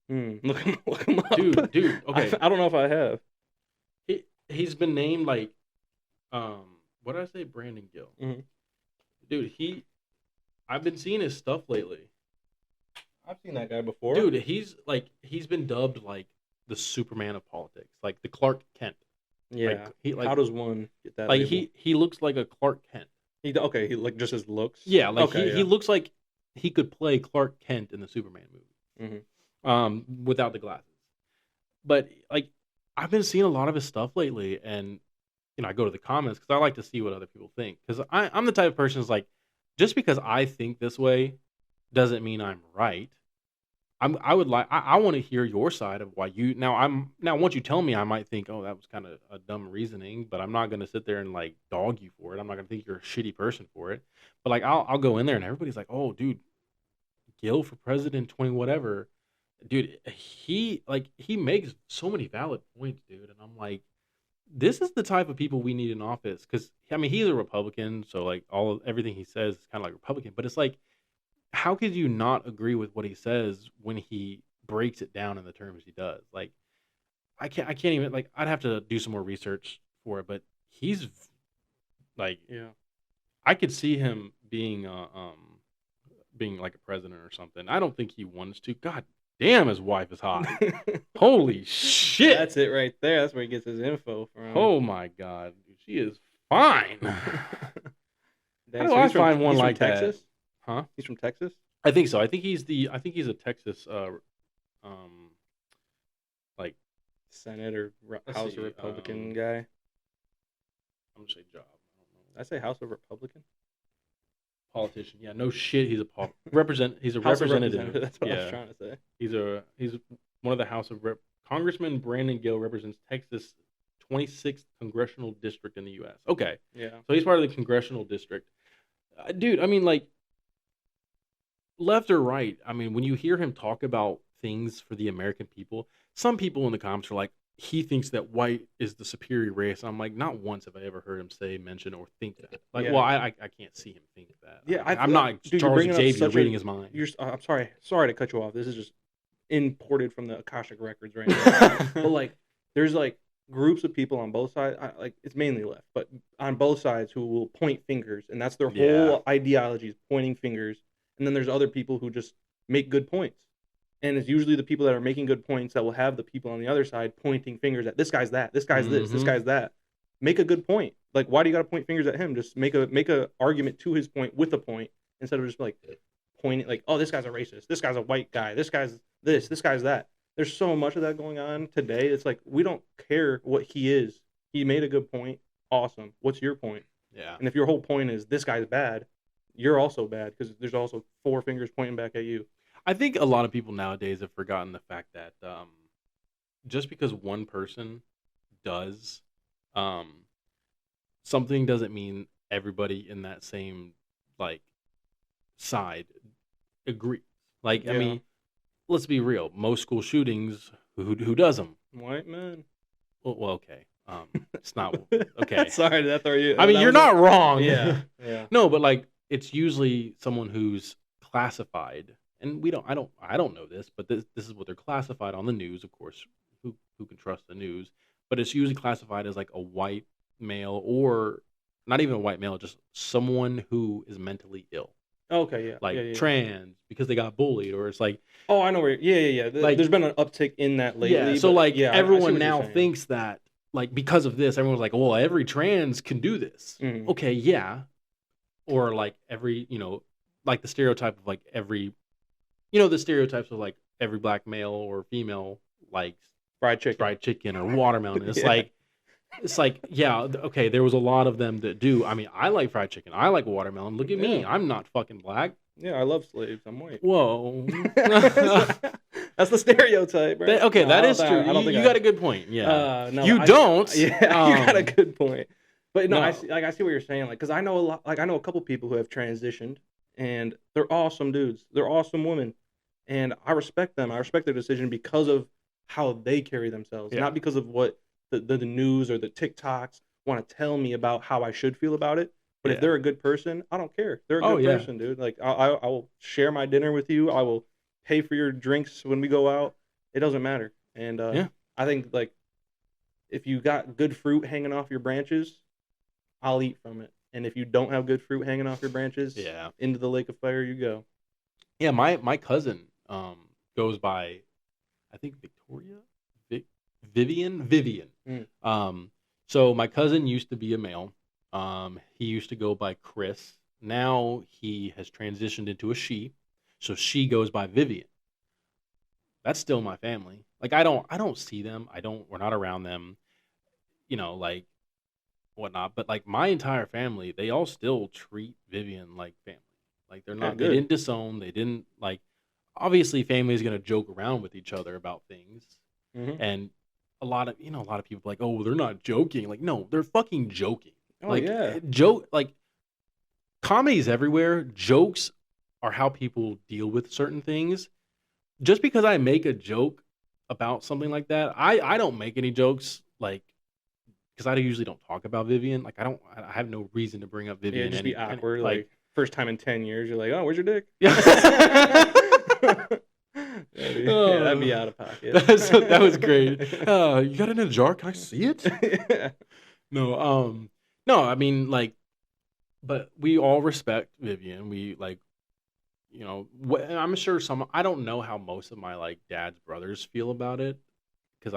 Look him up. Dude. Okay, I don't know if I have. he's been named like, what did I say? Brandon Gill. Mm-hmm. Dude, I've been seeing his stuff lately. I've seen that guy before. Dude, he's been dubbed like the Superman of politics, like the Clark Kent. Yeah. Like, how does one get that? Like label? he looks like a Clark Kent. He like just his looks. Yeah, like okay, he looks like he could play Clark Kent in the Superman movie. Mm-hmm. Without the glasses. But like I've been seeing a lot of his stuff lately, and I go to the comments because I like to see what other people think. Because I'm the type of person who's like, just because I think this way doesn't mean I'm right. I want to hear your side of why you now once you tell me, I might think, oh, that was kind of a dumb reasoning, but I'm not going to sit there and like dog you for it. I'm not going to think you're a shitty person for it. But like I'll go in there and everybody's like, oh, dude, Gil for president 20 whatever. Dude, he makes so many valid points, dude, and I'm like, this is the type of people we need in office. Because I mean, he's a Republican, so like everything he says is kind of like Republican. But it's like, how could you not agree with what he says when he breaks it down in the terms he does? Like, I can't even like. I'd have to do some more research for it, but he's like, yeah, I could see him being like a president or something. I don't think he wants to. God damn, his wife is hot. Holy shit. That's it right there. That's where he gets his info from. Oh my God. She is fine. How do I find one like Texas? that? Huh? He's from Texas? I think so. I think he's a Texas like Senate or House of Republican guy. I'm gonna say job. I don't know. I say House of Republican. Politician. Yeah, no shit. He's a He's a representative. That's what I was trying to say. He's one of the House of Congressman Brandon Gill represents Texas 26th congressional district in the U.S. Okay. Yeah. So he's part of the congressional district. Dude, I mean, like, left or right, I mean, when you hear him talk about things for the American people, some people in the comments are like, he thinks that white is the superior race. I'm like, not once have I ever heard him mention or think that. Like, well, I can't see him think that. Yeah, I'm not Charles Xavier reading his mind. I'm sorry to cut you off. This is just imported from the Akashic Records right now. But like, there's like groups of people on both sides. Like, it's mainly left, but on both sides who will point fingers, and that's their whole ideology is pointing fingers. And then there's other people who just make good points. And it's usually the people that are making good points that will have the people on the other side pointing fingers at this guy's that, this guy's this guy's that. Make a good point. Like, why do you got to point fingers at him? Just make a argument to his point with a point instead of just like pointing like, oh, this guy's a racist, this guy's a white guy, this guy's this guy's that. There's so much of that going on today. It's like we don't care what he is. He made a good point. Awesome. What's your point? Yeah. And if your whole point is this guy's bad, you're also bad because there's also 4 fingers pointing back at you. I think a lot of people nowadays have forgotten the fact that just because one person does something doesn't mean everybody in that same like side agrees. Like, I Yeah. mean, let's be real. Most school shootings, who does them? White man. Well, okay. It's not okay. Sorry, did that throw you? I mean, that you're was not wrong. Yeah. Yeah. No, but like it's usually someone who's classified, and I don't know this, but this is what they're classified on the news. Of course, who can trust the news? But it's usually classified as like a white male, or not even a white male, just someone who is mentally ill, Okay. Yeah. like Yeah. trans, because they got bullied, or it's like Oh, I know where. Yeah. Like- There's been an uptick in that lately. yeah. So but like yeah, I see everyone what you're now saying. thinks that like because of this, everyone's like, well, every trans can do this. Mhm. Okay, yeah. Or like every, like the stereotype of like every, the stereotypes of like every black male or female likes fried chicken. fried chicken or watermelon. It's Yeah. like, yeah, okay, there was a lot of them that do. I mean, I like fried chicken. I like watermelon. Look at me. Yeah. I'm not fucking black. Yeah, I love slaves. I'm white. Whoa. That's the stereotype, right? Okay, No, that I is don't true. think I don't think You I- got a good point. Yeah. No, You don't. Yeah, you got a Um, good point. But no, no. I see what you're saying. Like, because I know a lot. Like, I know a couple people who have transitioned, and they're awesome dudes. They're awesome women, and I respect them. I respect their decision because of how they carry themselves, Yeah. not because of what the news or the TikToks want to tell me about how I should feel about it. But Yeah. if they're a good person, I don't care. They're a Oh, good yeah. person, dude. Like, I will share my dinner with you. I will pay for your drinks when we go out. It doesn't matter. And Yeah. I think like if you got good fruit hanging off your branches, I'll eat from it. And if you don't have good fruit hanging off your branches, Yeah. into the lake of fire you go. Yeah, my cousin goes by, I think Victoria, Vivian. Mm. So my cousin used to be a male. He used to go by Chris. Now he has transitioned into a she, so she goes by Vivian. That's still my family. Like I don't see them. We're not around them. Like whatnot. But like my entire family, they all still treat Vivian like family. Like they're Yeah, not. They good. didn't disown. They didn't like. Obviously, family is gonna joke around with each other about things, Mhm. and a lot of people are like, oh, they're not joking. Like no, they're fucking joking. Oh, Like yeah. joke. Like comedy's everywhere. Jokes are how people deal with certain things. Just because I make a joke about something like that, I don't make any jokes like because I usually don't talk about Vivian. Like I have no reason to bring up Yeah, Vivian. just be any- awkward. Like first time in 10 years, you're like, oh, where's your dick? Yeah. Yeah, that'd be out of pocket. that was great. You got it in a jar? Can I see it? No, no. I mean, like, but we all respect Vivian. We like, I'm sure I don't know how most of my like dad's brothers feel about it because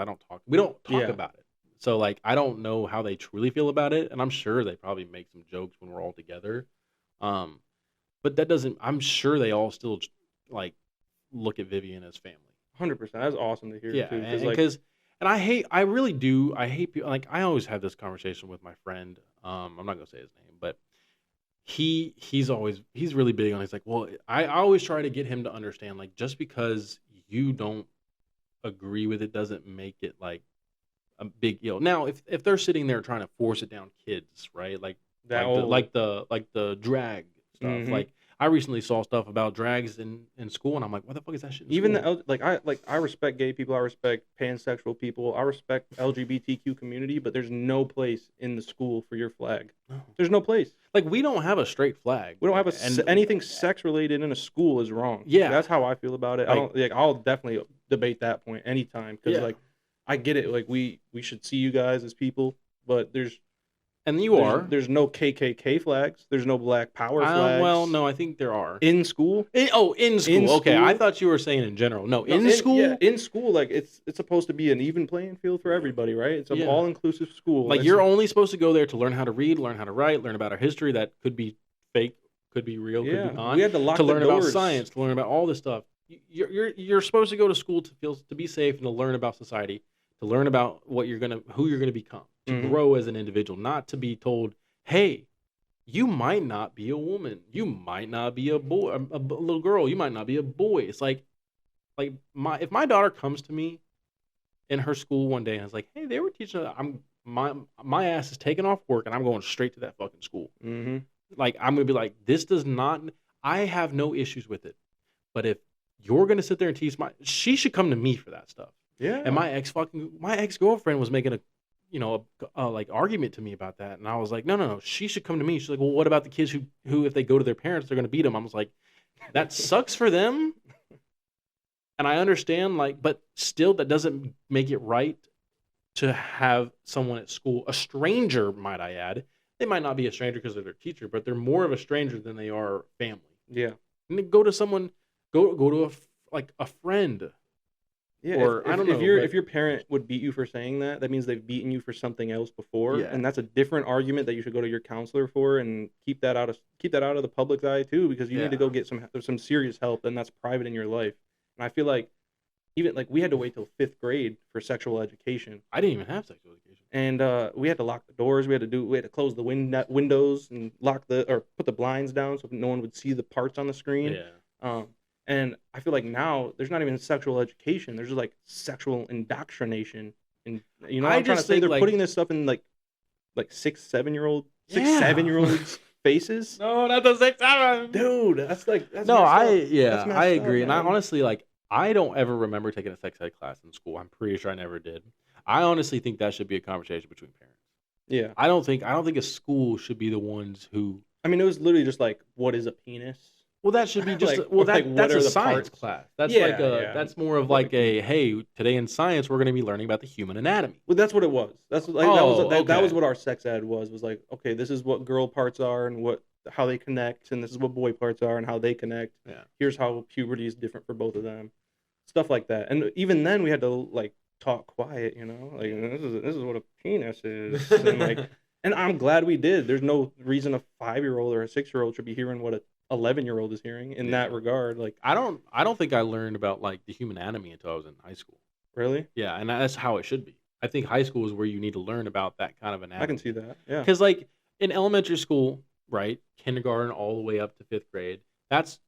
we don't talk Yeah. about it. So like, I don't know how they truly feel about it, and I'm sure they probably make some jokes when we're all together. But that doesn't. I'm sure they all still like look at Vivian as family. 100%. That's awesome to hear Yeah, too. and I really do. I hate people. Like I always have this conversation with my friend. I'm not gonna say his name, but he's really big on. He's like, well, I always try to get him to understand. Like just because you don't agree with it doesn't make it like a big deal. Now, if they're sitting there trying to force it down kids, right? Like the drag stuff. Mhm. Like I recently saw stuff about drags in school, and I'm like, what the fuck is that shit? In even school? I respect gay people. I respect pansexual people. I respect LGBTQ community. But there's no place in the school for your flag. No. There's no place. Like we don't have a straight flag. We don't have And- anything sex related in a school is wrong. Yeah. That's how I feel about it. I'll definitely debate that point anytime because Yeah. like I get it. Like we should see you guys as people, but there's no KKK flags. There's no Black Power flags. Well, no, I think there are. In school. In school. In Okay, I school? thought you were saying in general. No, No, in school. Yeah, in school, like it's supposed to be an even playing field for everybody, right? It's an Yeah. all-inclusive school. Like you're only supposed to go there to learn how to read, learn how to write, learn about our history. That could be fake, could be real, could be Yeah, not. we had to lock To the learn about doors. science, to learn about all this stuff. You're supposed to go to school to be safe and to learn about society, to learn about who you're gonna become, to Mhm. grow as an individual, not to be told, hey, you might not be a woman, you might not be a boy, a little girl, you might not be a boy. It's like my if my daughter comes to me in her school one day and is like, hey, they were teaching, my ass is taking off work and I'm going straight to that fucking school. Mhm. Like I'm gonna be like, this does not. I have no issues with it, but if you're gonna sit there and teach she should come to me for that stuff. And Yeah. my ex girlfriend was making a like argument to me about that, and I was like, no, no, no, she should come to me. She's like, well, what about the kids who if they go to their parents, they're gonna beat them? I was like, that sucks for them, and I understand, like, but still, that doesn't make it right to have someone at school, a stranger, might I add. They might not be a stranger because they're their teacher, but they're more of a stranger than they are family. Yeah. And then go to someone, go to like a friend, Yeah, or I don't know. if your parent would beat you for saying that, that means they've beaten you for something else before, Yeah, and that's a different argument that you should go to your counselor for and keep that out of the public's eye too, because you need to yeah. go get some serious help, and that's private in your life. And I feel like even like we had to wait till 5th grade for sexual education, I didn't even have sexual education. and we had to lock the doors. We had to close the windows and put the blinds down so no one would see the parts on the screen. Yeah, Um, and I feel like now there's not even sexual education. There's just like sexual indoctrination. And you know what I I'm trying to just say? think They're like putting this stuff in like yeah. 7 year olds faces. No, not the 6 7. Dude, that's No, messed up. That's I messed up, agree, and I man. honestly like I don't ever remember taking a sex ed class in school. I'm pretty sure I never did. I honestly think that should be a conversation between parents. Yeah. I don't think a school should be the ones who. I mean, it was literally just like, what is a penis? Well, that should be just Like, well or like, what that's are a the science parts? class. That's Yeah, like a yeah. that's more of But like a hey, today in science we're going to be learning about the human anatomy. Well, that's what it was. That's like Oh, that was okay. what our sex ed was like, okay, this is what girl parts are and how they connect, and this is what boy parts are and how they connect. Yeah. Here's how puberty is different for both of them, stuff like that. And even then, we had to like talk quiet, like this is what a penis is, and like, and I'm glad we did. There's no reason a 5-year-old or a 6-year-old should be hearing what a 11-year-old is hearing in that Yeah. regard. Like, I don't think I learned about like the human anatomy until I was in high school. really, Yeah, and that's how it should be. I think high school is where you need to learn about that kind of I can anatomy. see that. Yeah, Because like in elementary school, right, kindergarten all the way up to 5th grade, that's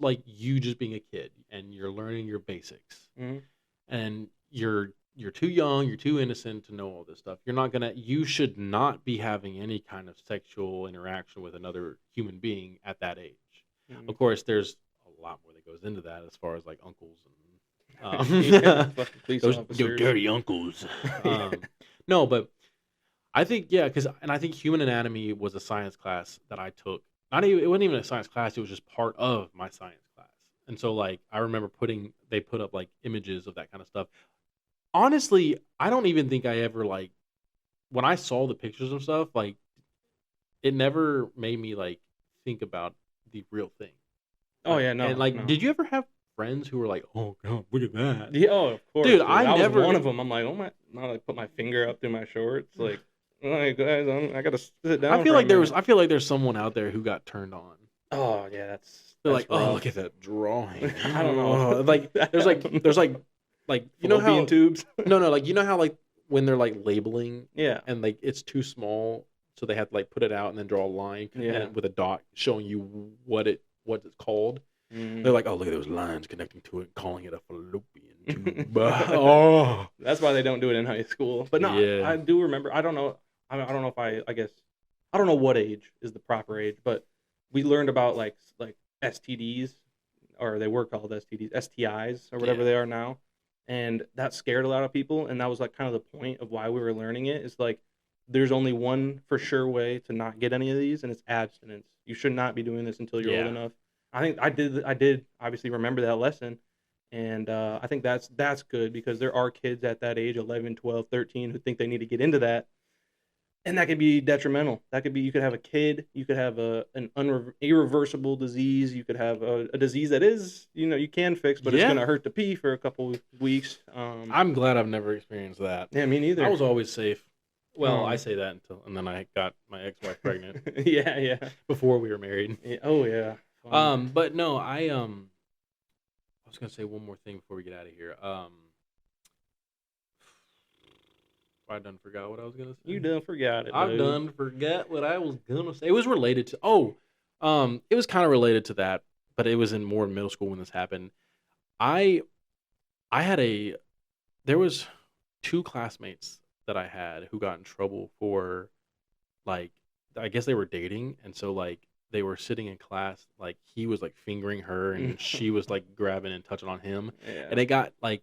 like you just being a kid and you're learning your basics. Mhm. And you're too young, you're too innocent to know all this stuff. You should not be having any kind of sexual interaction with another human being at that age. Mhm. Of course, there's a lot more that goes into that as far as like uncles Yeah, and fucking police those officers. dirty uncles. No, but I think and I think human anatomy was a science class that I took. Not even it wasn't even a science class; it was just part of my science class. And so, like, I remember they put up like images of that kind of stuff. Honestly, I don't even think I ever like when I saw the pictures of stuff. Like, it never made me like think about the real thing. Oh yeah, no, And like, no. did you ever have friends who were like, "Oh God, look at that"? Yeah, oh, of course, Dude, dude. I was never- one of them. I'm like, oh my, not like put my finger up through my shorts, like, hey guys, I gotta sit down. I feel for a like minute. I feel like there's someone out there who got turned on. Oh yeah, They're that's like, oh, rough. look at that drawing. I don't know. Oh, like there's like you know how Fallopian tubes. no like you know how like when they're like labeling Yeah, and like it's too small, so they have to like put it out and then draw a line Yeah. with a dot showing you what it's called. Mhm. They're like, oh, look at those lines connecting to it, calling it a fallopian tube. Oh, That's why they don't do it in high school. But no, Yeah. I do remember. I don't know. I don't know if I guess I don't know what age is the proper age, but we learned about like STDs, or they were called STDs, STIs, or whatever Yeah. they are now, and that scared a lot of people. And that was like kind of the point of why we were learning it. Is like there's only one for sure way to not get any of these, and it's abstinence. You should not be doing this until you're Yeah. old enough. I think I did obviously remember that lesson. And I think that's good, because there are kids at that age, 11, 12, 13, who think they need to get into that. And that could be detrimental. That could be, you could have a kid, you could have an irreversible disease, you could have a disease that is, you can fix, but it's Yeah. going to hurt to pee for a couple weeks. I'm glad I've never experienced that. Yeah, me neither. I was always safe. Well, I say that and then I got my ex-wife pregnant Yeah. before we were married. Oh yeah. Fun. But no, I was gonna say one more thing before we get out of here. I done forgot what I was gonna You say. done forgot it, I've dude. done forgot what I was gonna say. It was related to it was kind of related to that, but it was in more middle school when this happened. I I had a there was two classmates that I had who got in trouble for like I guess they were dating, and so like they were sitting in class, like he was like fingering her and she was like grabbing and touching on him, Yeah. and it got like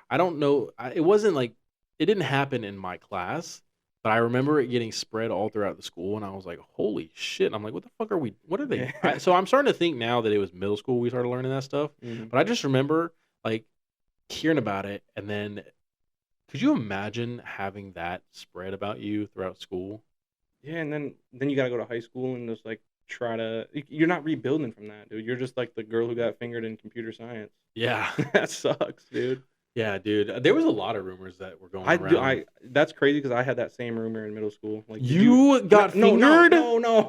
I don't know, it wasn't like it didn't happen in my class, but I remember it getting spread all throughout the school, and I was like, holy shit! And I'm like, what the fuck are we? What are they? Yeah. So I'm starting to think now that it was middle school we started learning that stuff, Mhm. but I just remember like hearing about it, and then could you imagine having that spread about you throughout school? Yeah, and then you gotta go to high school and just like try to. You're not rebuilding from that, dude. You're just like the girl who got fingered in computer science. Yeah. That sucks, dude. Yeah, dude. There was a lot of rumors that were going I do. around. That's crazy because I had that same rumor in middle school. Like, did You got fingered? No.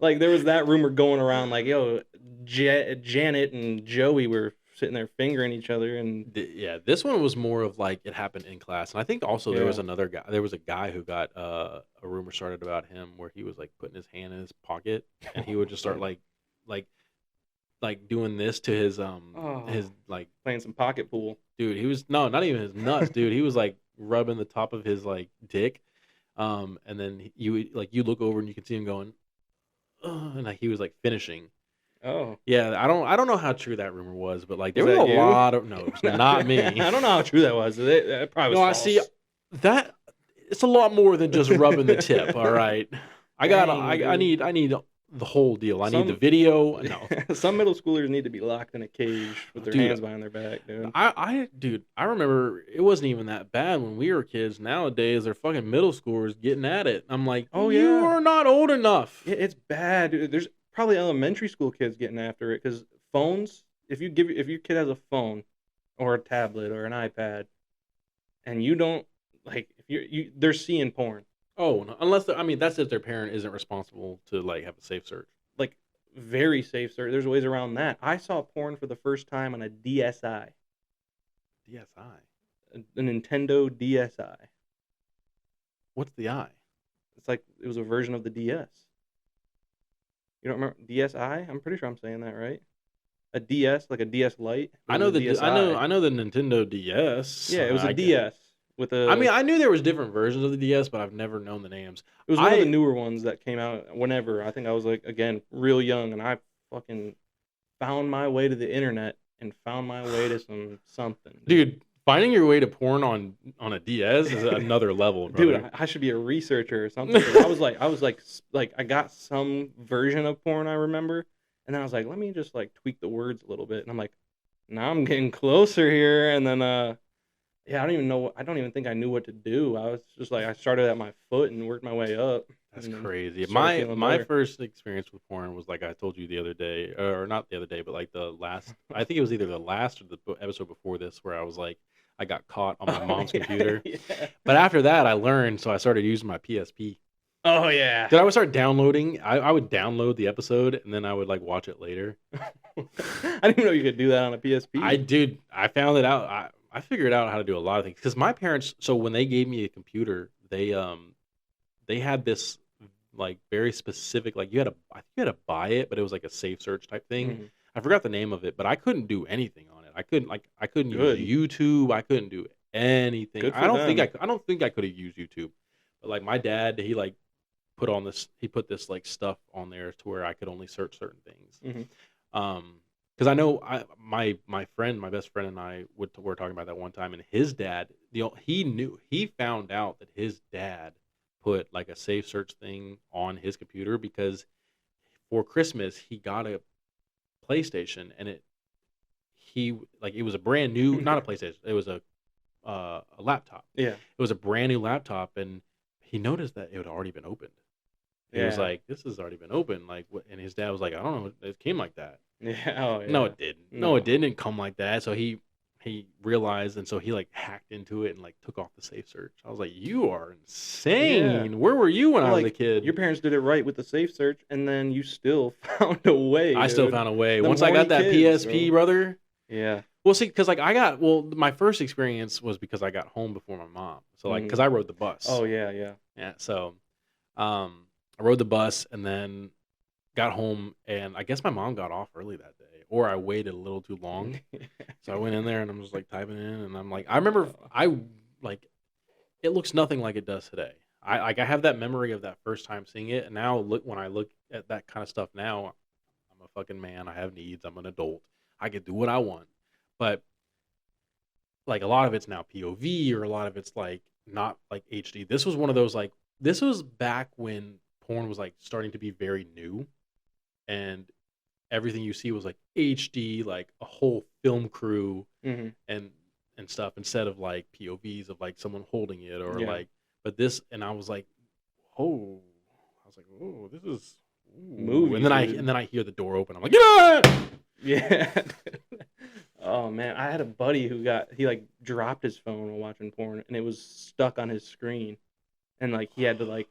Like, there was that rumor going around. Like, yo, Janet and Joey were sitting there fingering each other, and Yeah, this one was more of like it happened in class, and I think also there was yeah. another guy. There was a guy who got a rumor started about him where he was like putting his hand in his pocket, and he would just start like doing this to his Oh, like playing some pocket pool. dude. He was no, not even his nuts, dude. He was like rubbing the top of his like dick, and then you look over and you can see him going, "Ugh," and like he was like finishing. Oh, Yeah, I don't know how true that rumor was, but like there was was a that you? lot of no, it was not me. I don't know how true that was. That probably No, was I see false. that it's a lot more than just rubbing the tip. All right, Dang, dude. I need the whole deal. I need the Some video. No, some middle schoolers need to be locked in a cage with their dude, hands behind their back, dude. dude, I remember it wasn't even that bad when we were kids. Nowadays, they're fucking middle schoolers getting at it. I'm like, Oh you yeah, are not old enough. yeah, it's bad, dude. There's probably elementary school kids getting after it because phones. If your kid has a phone or a tablet or an iPad, and you don't like, if they're seeing porn. Oh, no, unless I mean that's if their parent isn't responsible to like have a safe search. Like, very safe, sir. There's ways around that. I saw porn for the first time on a DSi, DSI. a Nintendo DSi. What's the I? It's like it was a version of the DS. You don't remember DSi? I'm pretty sure I'm saying that right. A DS, like a DS Lite. I It was know a the DSi. I know the Nintendo DS. Yeah, it was a I DS with I a. mean, I knew there was different versions of the DS, but I've never known the names. It was one of the I newer ones that came out whenever. I think I was like, again, real young, and I fucking found my way to the internet and found my way to something, dude, finding your way to porn on a DS is another level, dude. brother. I should be a researcher or something. 'Cause I was like, I got some version of porn I remember, and then I was like, let me just like tweak the words a little bit, and I'm like, now I'm getting closer here, and then yeah, I don't even know. I don't even think I knew what to do. I was just like, I started at my foot and worked my way up. That's And then crazy. started feeling My better. first experience with porn was like I told you the other day, or not the other day, but like the last. I think it was either the last or the episode before this, where I was like, I got caught on my Oh mom's yeah, computer. yeah. But after that, I learned, so I started using my PSP. Oh yeah. Then I would start downloading. I would download the episode and then I would like watch it later. I didn't even know you could do that on a PSP. I found it out. I figured out how to do a lot of things because my parents. So when they gave me a computer, they had this like very specific like I think you had to buy it, but it was like a safe search type thing. Mhm. I forgot the name of it, but I couldn't do anything on it. I couldn't use Good. YouTube. I couldn't do anything. Good for them. I don't think I could have used YouTube. But like my dad, he like put this like stuff on there to where I could only search certain things. Mhm. Because I know my friend, my best friend, and I were talking about that one time, and his dad, he found out that his dad put like a safe search thing on his computer because for Christmas he got a PlayStation, and it was a brand new, not a PlayStation, it was a laptop. Yeah. It was a brand new laptop, and he noticed that it had already been opened. He was Yeah. like, "This has already been opened." Like, and his dad was like, "I don't know, it came like that." Yeah. Oh yeah. No, it didn't. No, No. it didn't come like that. So he he realized, and so he like hacked into it and like took off the safe search. I was like, you are Yeah. insane. Where were you when Well, I was a like kid? your parents did it right with the safe search, and then you still found a way, I still dude. found a way. Them Once I got horny that kids, PSP, bro. brother. Yeah. Well, see, because like my first experience was because I got home before my mom. So like, because I rode the bus. Oh yeah, yeah. Yeah. So, I rode the bus and then got home, and I guess my mom got off early that day, or I waited a little too long. So I went in there and I'm just like typing in, and I'm like, I remember like it looks nothing like it does today. I have that memory of that first time seeing it, and now when I look at that kind of stuff now, I'm a fucking man. I have needs. I'm an adult. I can do what I want, but like a lot of it's now POV, or a lot of it's like not like HD. This was one of those like this was back when porn was like starting to be very new, and everything you see was like HD, like a whole film crew Mm-hmm. and stuff, instead of like POVs of like someone holding it or Yeah. like. But this, and I was like, oh, this is Movies, and then I hear the door open. I'm like, yeah. Yeah. Oh man, I had a buddy who he like dropped his phone while watching porn, and it was stuck on his screen, and like he had to like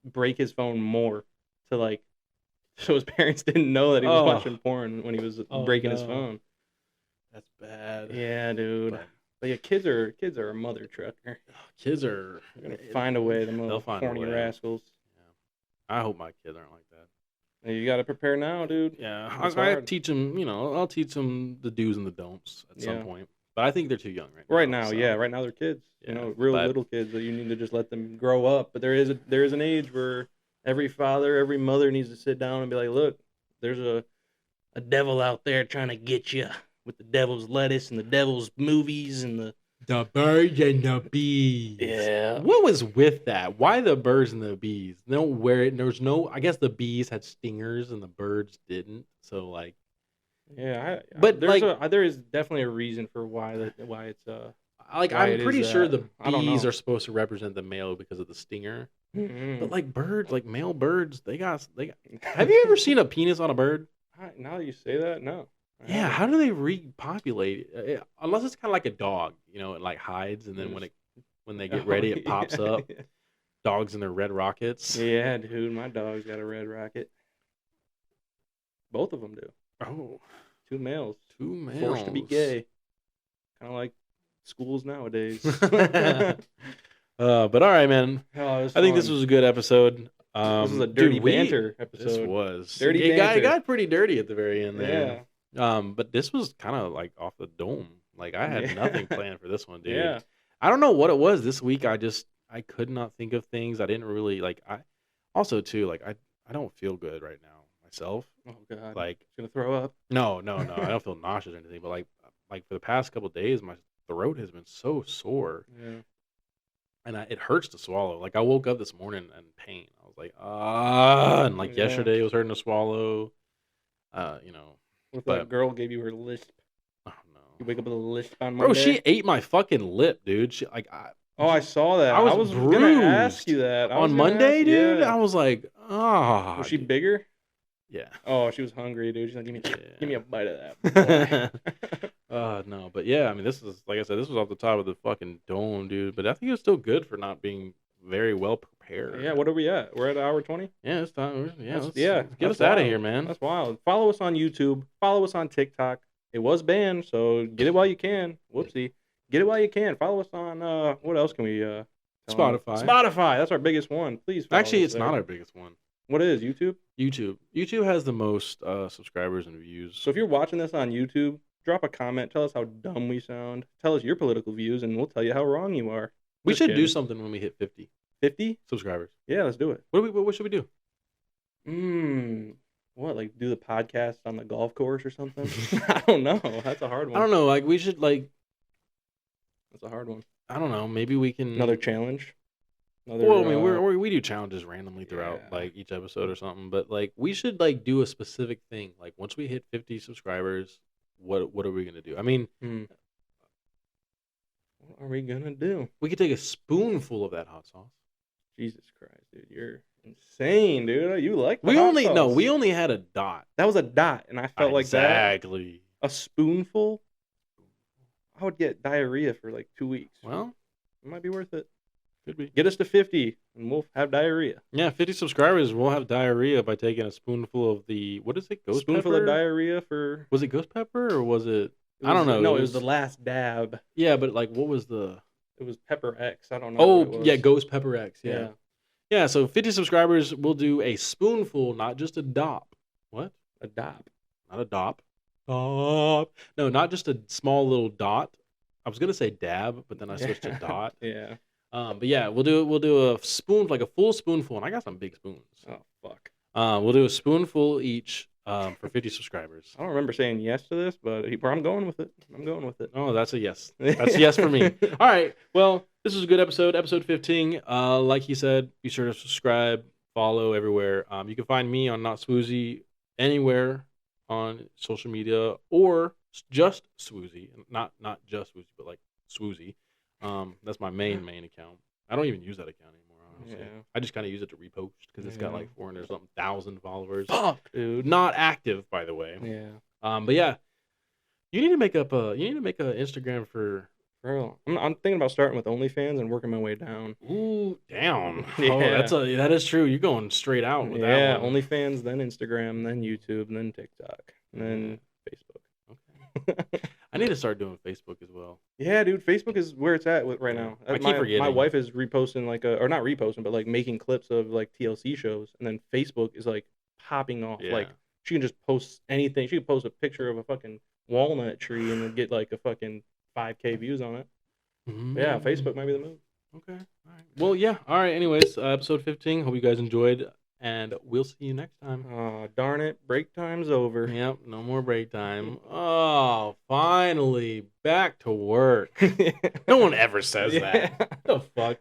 break his phone more to like so his parents didn't know that he was watching porn when he was breaking his phone. That's bad. Yeah, dude. But yeah, kids are a mother trucker. Kids are gonna find a way. Them little horny rascals. Yeah. I hope my kids aren't like that. You got to prepare now, dude. Yeah, I teach them. I'll teach them the do's and the don'ts at some point. But I think they're too young right now. Yeah, right now they're kids. Yeah, little kids that you need to just let them grow up. But there is an age where every father, every mother needs to sit down and be like, look, there's a devil out there trying to get you with the devil's lettuce and the devil's movies and the birds and the bees. Yeah. What was with that? Why the birds and the bees? They don't wear it. There's no. I guess the bees had stingers and the birds didn't. So like. Yeah, but there is definitely a reason for why it's like I'm pretty sure the bees are supposed to represent the male because of the stinger. Mm-hmm. But like birds, like male birds, they got. Have you ever seen a penis on a bird? Now that you say that, no. Yeah, how do they repopulate? Unless it's kind of like a dog, it like hides, and then when they get ready, it pops up. Dogs and their red rockets. Yeah, dude, my dog's got a red rocket. Both of them do. Oh, two males. Forced to be gay. Kind of like schools nowadays. But all right, man. I think this was a good episode. This was a dirty banter episode. This was dirty banter. It got pretty dirty at the very end there. Yeah. But this was kind of like off the dome. Like I had nothing planned for this one, dude. Yeah. I don't know what it was this week. I could not think of things. I didn't really like. I don't feel good right now myself. Oh god. Like gonna throw up. No. I don't feel nauseous or anything. But like for the past couple of days, my throat has been so sore. Yeah. And it hurts to swallow. Like I woke up this morning in pain. I was like, and like yesterday it was hurting to swallow. What if that girl gave you her lisp? Oh no. You wake up with a lisp on Monday? Bro, she ate my fucking lip, dude. She I saw that. I was gonna ask you that. On Monday, dude. I was like, Was she bigger? Yeah. Oh, she was hungry, dude. She's like, give me a bite of that. No, but yeah, I mean, this is like I said, this was off the top of the fucking dome, dude. But I think it's still good for not being very well prepared. Yeah, what are we at? We're at hour 20? Yeah, it's time. Yeah, let's get us out of here, man. That's wild. Follow us on YouTube. Follow us on TikTok. It was banned, so get it while you can. Whoopsie. Get it while you can. Follow us on, what else can we, Spotify. Spotify. That's our biggest one. Please follow Actually, it's there. not our biggest one. What is YouTube? YouTube has the most subscribers and views. So if you're watching this on YouTube, drop a comment. Tell us how dumb we sound. Tell us your political views, and we'll tell you how wrong you are. We should do something when we hit 50. 50 subscribers. Yeah, let's do it. What should we do? What, like do the podcast on the golf course or something? I don't know. That's a hard one. I don't know. Like we should like. That's a hard one. I don't know. Maybe we can another challenge. Well, I mean, we do challenges randomly throughout like each episode or something, but like we should like do a specific thing. Like once we hit 50 subscribers, what are we gonna do? I mean, what are we gonna do? We could take a spoonful of that hot sauce. Jesus Christ, dude, you're insane, dude. You like the we hot only sauce. no, we only had a dot. That was a dot, and I felt like that. Exactly. A spoonful. I would get diarrhea for like 2 weeks. Well, It might be worth it. could be. Get us to 50, and we'll have diarrhea. Yeah, 50 subscribers. We'll have diarrhea by taking a spoonful of the, what is it? Ghost Spoonful pepper? of diarrhea for. Was it ghost pepper or was it? It I don't was- know. No, it was the last dab. Yeah, but like, what was the? It was Pepper X. I don't know. Oh, what it was. yeah, Ghost Pepper X. Yeah. Yeah, so 50 subscribers, we'll do a spoonful, not just a dop. What? A dab. Not a dop. Dop. No, not just a small little dot. I was gonna say dab, but then I switched to dot. Yeah. But yeah, we'll do a spoon, like a full spoonful, and I got some big spoons. Oh fuck. We'll do a spoonful each for 50 subscribers. I don't remember saying yes to this, but I'm going with it. I'm going with it. Oh, that's a yes. That's a yes for me. All right. Well, this was a good episode, episode 15. Like he said, be sure to subscribe, follow everywhere. You can find me on Not Swoozy anywhere on social media or just Swoozy. Not just Swoozy, but like Swoozy. That's my main account. I don't even use that account anymore, honestly. Yeah. I just kind of use it to repost because it's got like 400-something thousand followers. Fuck, dude. Not active, by the way. Yeah. But yeah, you need to make up a Instagram for. Bro, I'm thinking about starting with OnlyFans and working my way down. Ooh, down. Yeah. Oh, that is true. You're going straight out with that one. OnlyFans, then Instagram, then YouTube, then TikTok, and then Facebook. Okay. I need to start doing Facebook as well. Yeah, dude, Facebook is where it's at right now. I keep forgetting. My wife is reposting or not reposting, but like making clips of like TLC shows, and then Facebook is like popping off. Yeah. Like she can just post anything. She can post a picture of a fucking walnut tree and then get like a fucking 5K views on it. Mm-hmm. Yeah, Facebook might be the move. Okay. All right. Well, yeah. All right. Anyways, episode 15. Hope you guys enjoyed, and we'll see you next time. Oh, darn it. Break time's over. Yep. No more break time. Oh, finally back to work. No one ever says that. What the fuck?